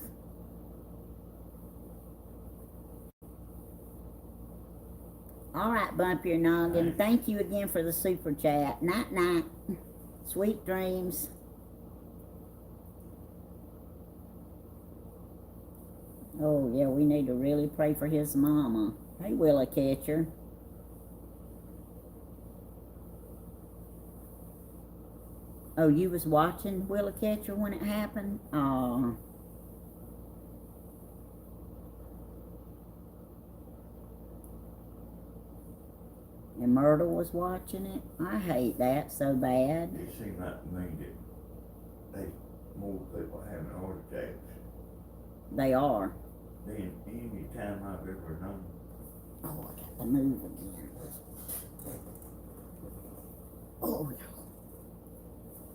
All right, Bump Your Noggin. Thank you again for the super chat. Night, night. Sweet dreams. Oh, yeah, we need to really pray for his mama. Hey, Willa Catcher. Oh, you was watching Willa Catcher when it happened? Oh. And Myrtle was watching it. I hate that so bad. It seems like to me that more people are having heart attacks They are. than any time I've ever known. Oh, I got to move again. Oh, yeah.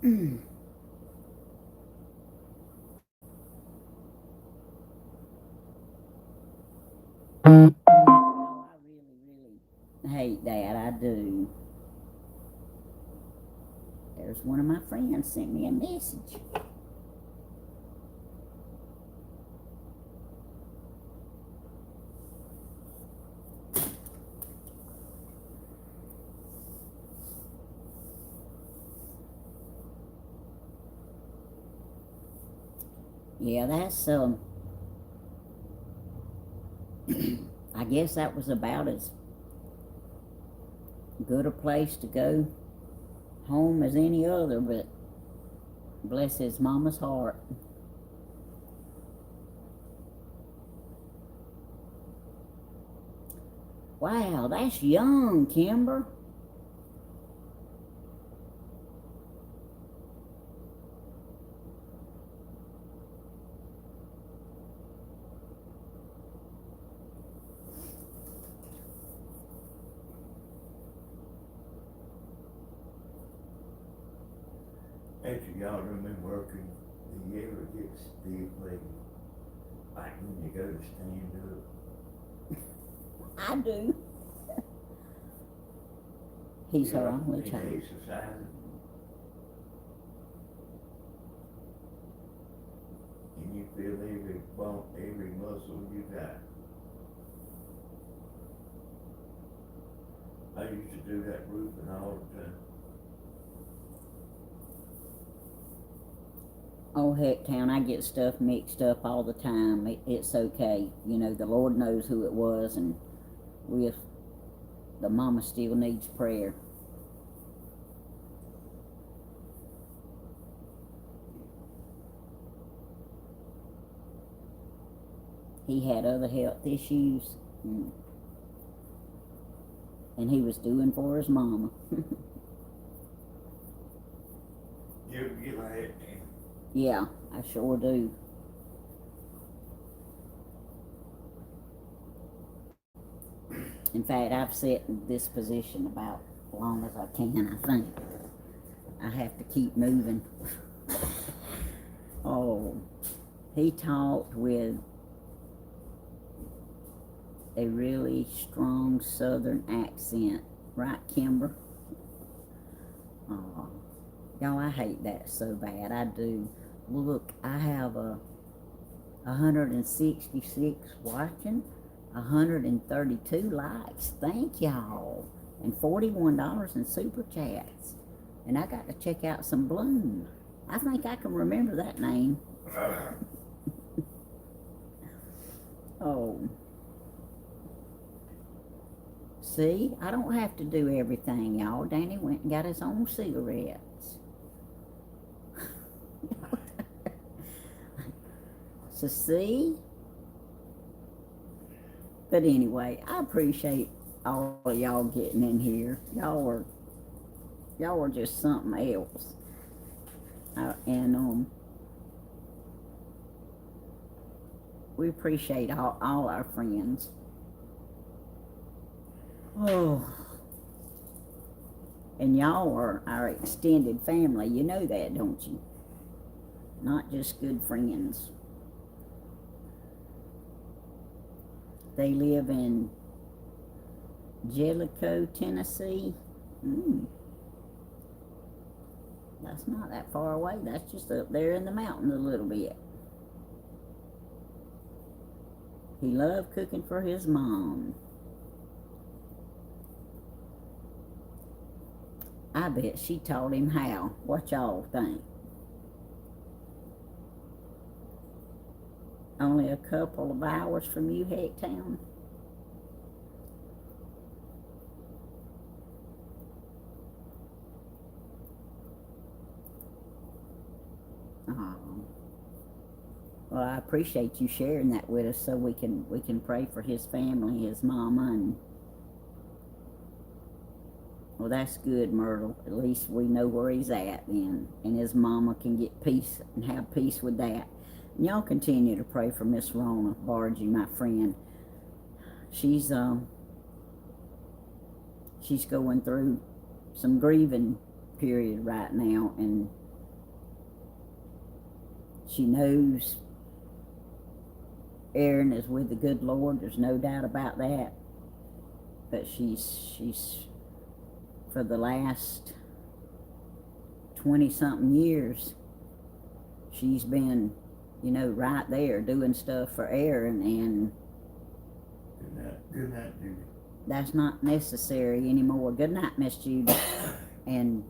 I really hate that. I do. There's one of my friends sent me a message. Yeah, that's I guess that was about as good a place to go home as any other, but bless his mama's heart. Wow, that's young, Kimber. Actually, y'all remember working, do you ever get stiff legged? Like when you go to stand up? I do. He's her like only big child. exercise. And you feel every bump, every muscle you got. I used to do that roofing all the time. Oh, heck, town, I get stuff mixed up all the time. It's okay. You know, the Lord knows who it was, and the mama still needs prayer. He had other health issues, and he was doing for his mama. You ever get like that? Yeah, I sure do. In fact, I've sat in this position about as long as I can, I think. I have to keep moving. Oh, he talked with a really strong southern accent. Right, Kimber? Oh, y'all, I hate that so bad. I do. Look, I have a 166 watching, 132 likes. Thank y'all. And $41 in super chats. And I got to check out some Bloom. I think I can remember that name. Oh. See, I don't have to do everything, y'all. Danny went and got his own cigarettes. So see? But anyway, I appreciate all of y'all getting in here. Y'all are just something else. And we appreciate all our friends. Oh, and y'all are our extended family. You know that, don't you? Not just good friends. They live in Jellicoe, Tennessee. That's not that far away. That's just up there in the mountains a little bit. He loved cooking for his mom. I bet she taught him how. What y'all think? Only a couple of hours from you, Hacktown? Well, I appreciate you sharing that with us, so we can pray for his family, his mama, and well, that's good, Myrtle. At least we know where he's at then, and his mama can get peace and have peace with that. And y'all continue to pray for Miss Rona Bargy, my friend. She's going through some grieving period right now, and she knows Aaron is with the good Lord. There's no doubt about that. But she's for the last 20-something years, she's been, right there doing stuff for Aaron, and Good night, Judy. that's not necessary anymore. Good night, Miss Judy. And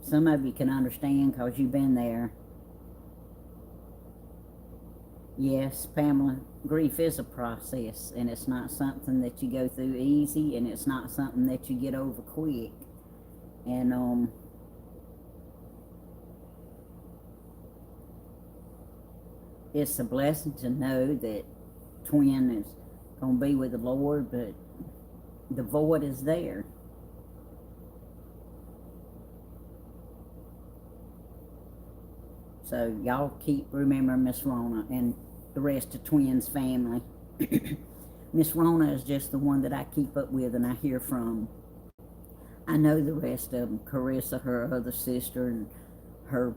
some of you can understand because you've been there. Yes, Pamela, grief is a process, and it's not something that you go through easy, and it's not something that you get over quick. And it's a blessing to know that Twin is going to be with the Lord, but the void is there. So y'all keep remembering Miss Rona and the rest of Twin's family. Miss Rona is just the one that I keep up with and I hear from. I know the rest of them. Carissa, her other sister, and her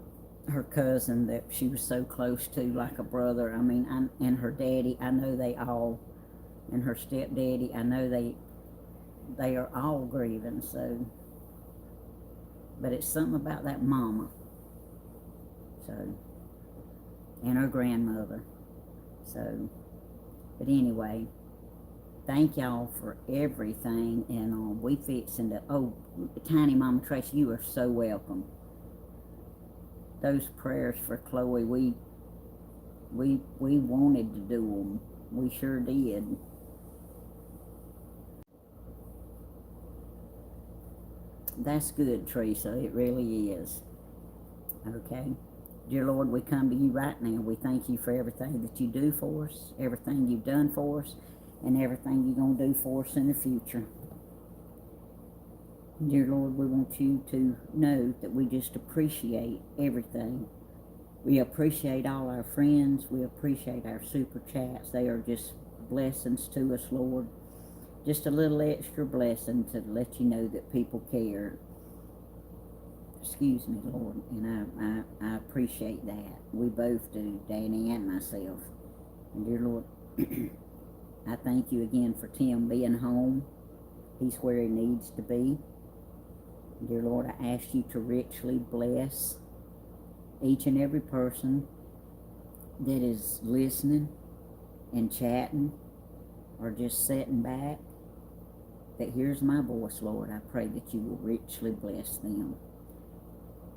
cousin that she was so close to, like a brother. I mean, and her daddy. I know they all, and her stepdaddy. I know they are all grieving. So, but it's something about that mama. So, and her grandmother. So, but anyway, thank y'all for everything, and we fixing to, Tiny Mama Tracy, you are so welcome. Those prayers for Chloe, we wanted to do them. We sure did. That's good, Teresa, it really is. Okay. Dear Lord, we come to you right now. We thank you for everything that you do for us, everything you've done for us, and everything you're going to do for us in the future. Dear Lord, we want you to know that we just appreciate everything. We appreciate all our friends. We appreciate our super chats. They are just blessings to us, Lord. Just a little extra blessing to let you know that people care. Excuse me, Lord, and I appreciate that. We both do, Danny and myself. And dear Lord, I thank you again for Tim being home. He's where he needs to be. Dear Lord, I ask you to richly bless each and every person that is listening and chatting or just sitting back that hears my voice, Lord. I pray that you will richly bless them.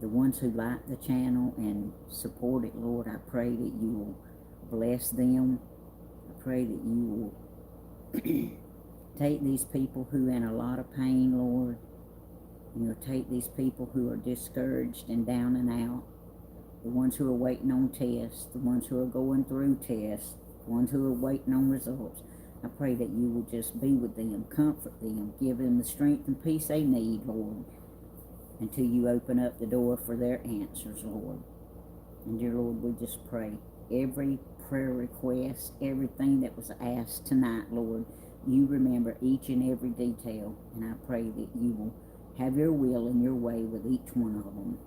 The ones who like the channel and support it, Lord, I pray that you will bless them. I pray that you will take these people who are in a lot of pain, Lord. And you'll take these people who are discouraged and down and out, the ones who are waiting on tests, the ones who are going through tests, the ones who are waiting on results. I pray that you will just be with them, comfort them, give them the strength and peace they need, Lord, until you open up the door for their answers, Lord. And dear Lord, we just pray every prayer request, everything that was asked tonight, Lord, you remember each and every detail, and I pray that you will have your will and your way with each one of them.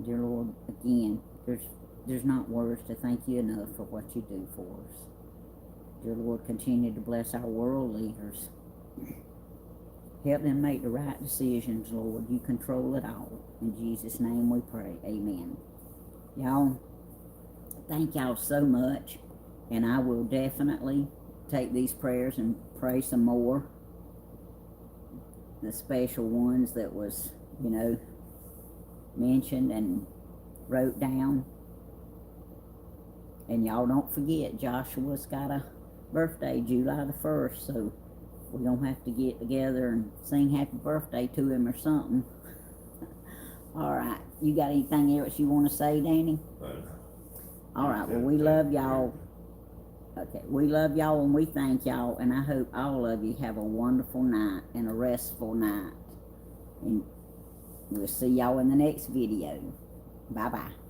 Dear Lord, again, there's not words to thank you enough for what you do for us. Dear Lord, continue to bless our world leaders. Help them make the right decisions, Lord. You control it all. In Jesus' name we pray. Amen. Y'all, thank y'all so much. And I will definitely take these prayers and pray some more. The special ones that was, mentioned and wrote down. And y'all don't forget, Joshua's got a birthday July the 1st, so we're going to have to get together and sing happy birthday to him or something. Alright, you got anything else you want to say, Danny? Alright, well, we love y'all. Okay, we love y'all and we thank y'all, and I hope all of you have a wonderful night and a restful night. And we'll see y'all in the next video. Bye-bye.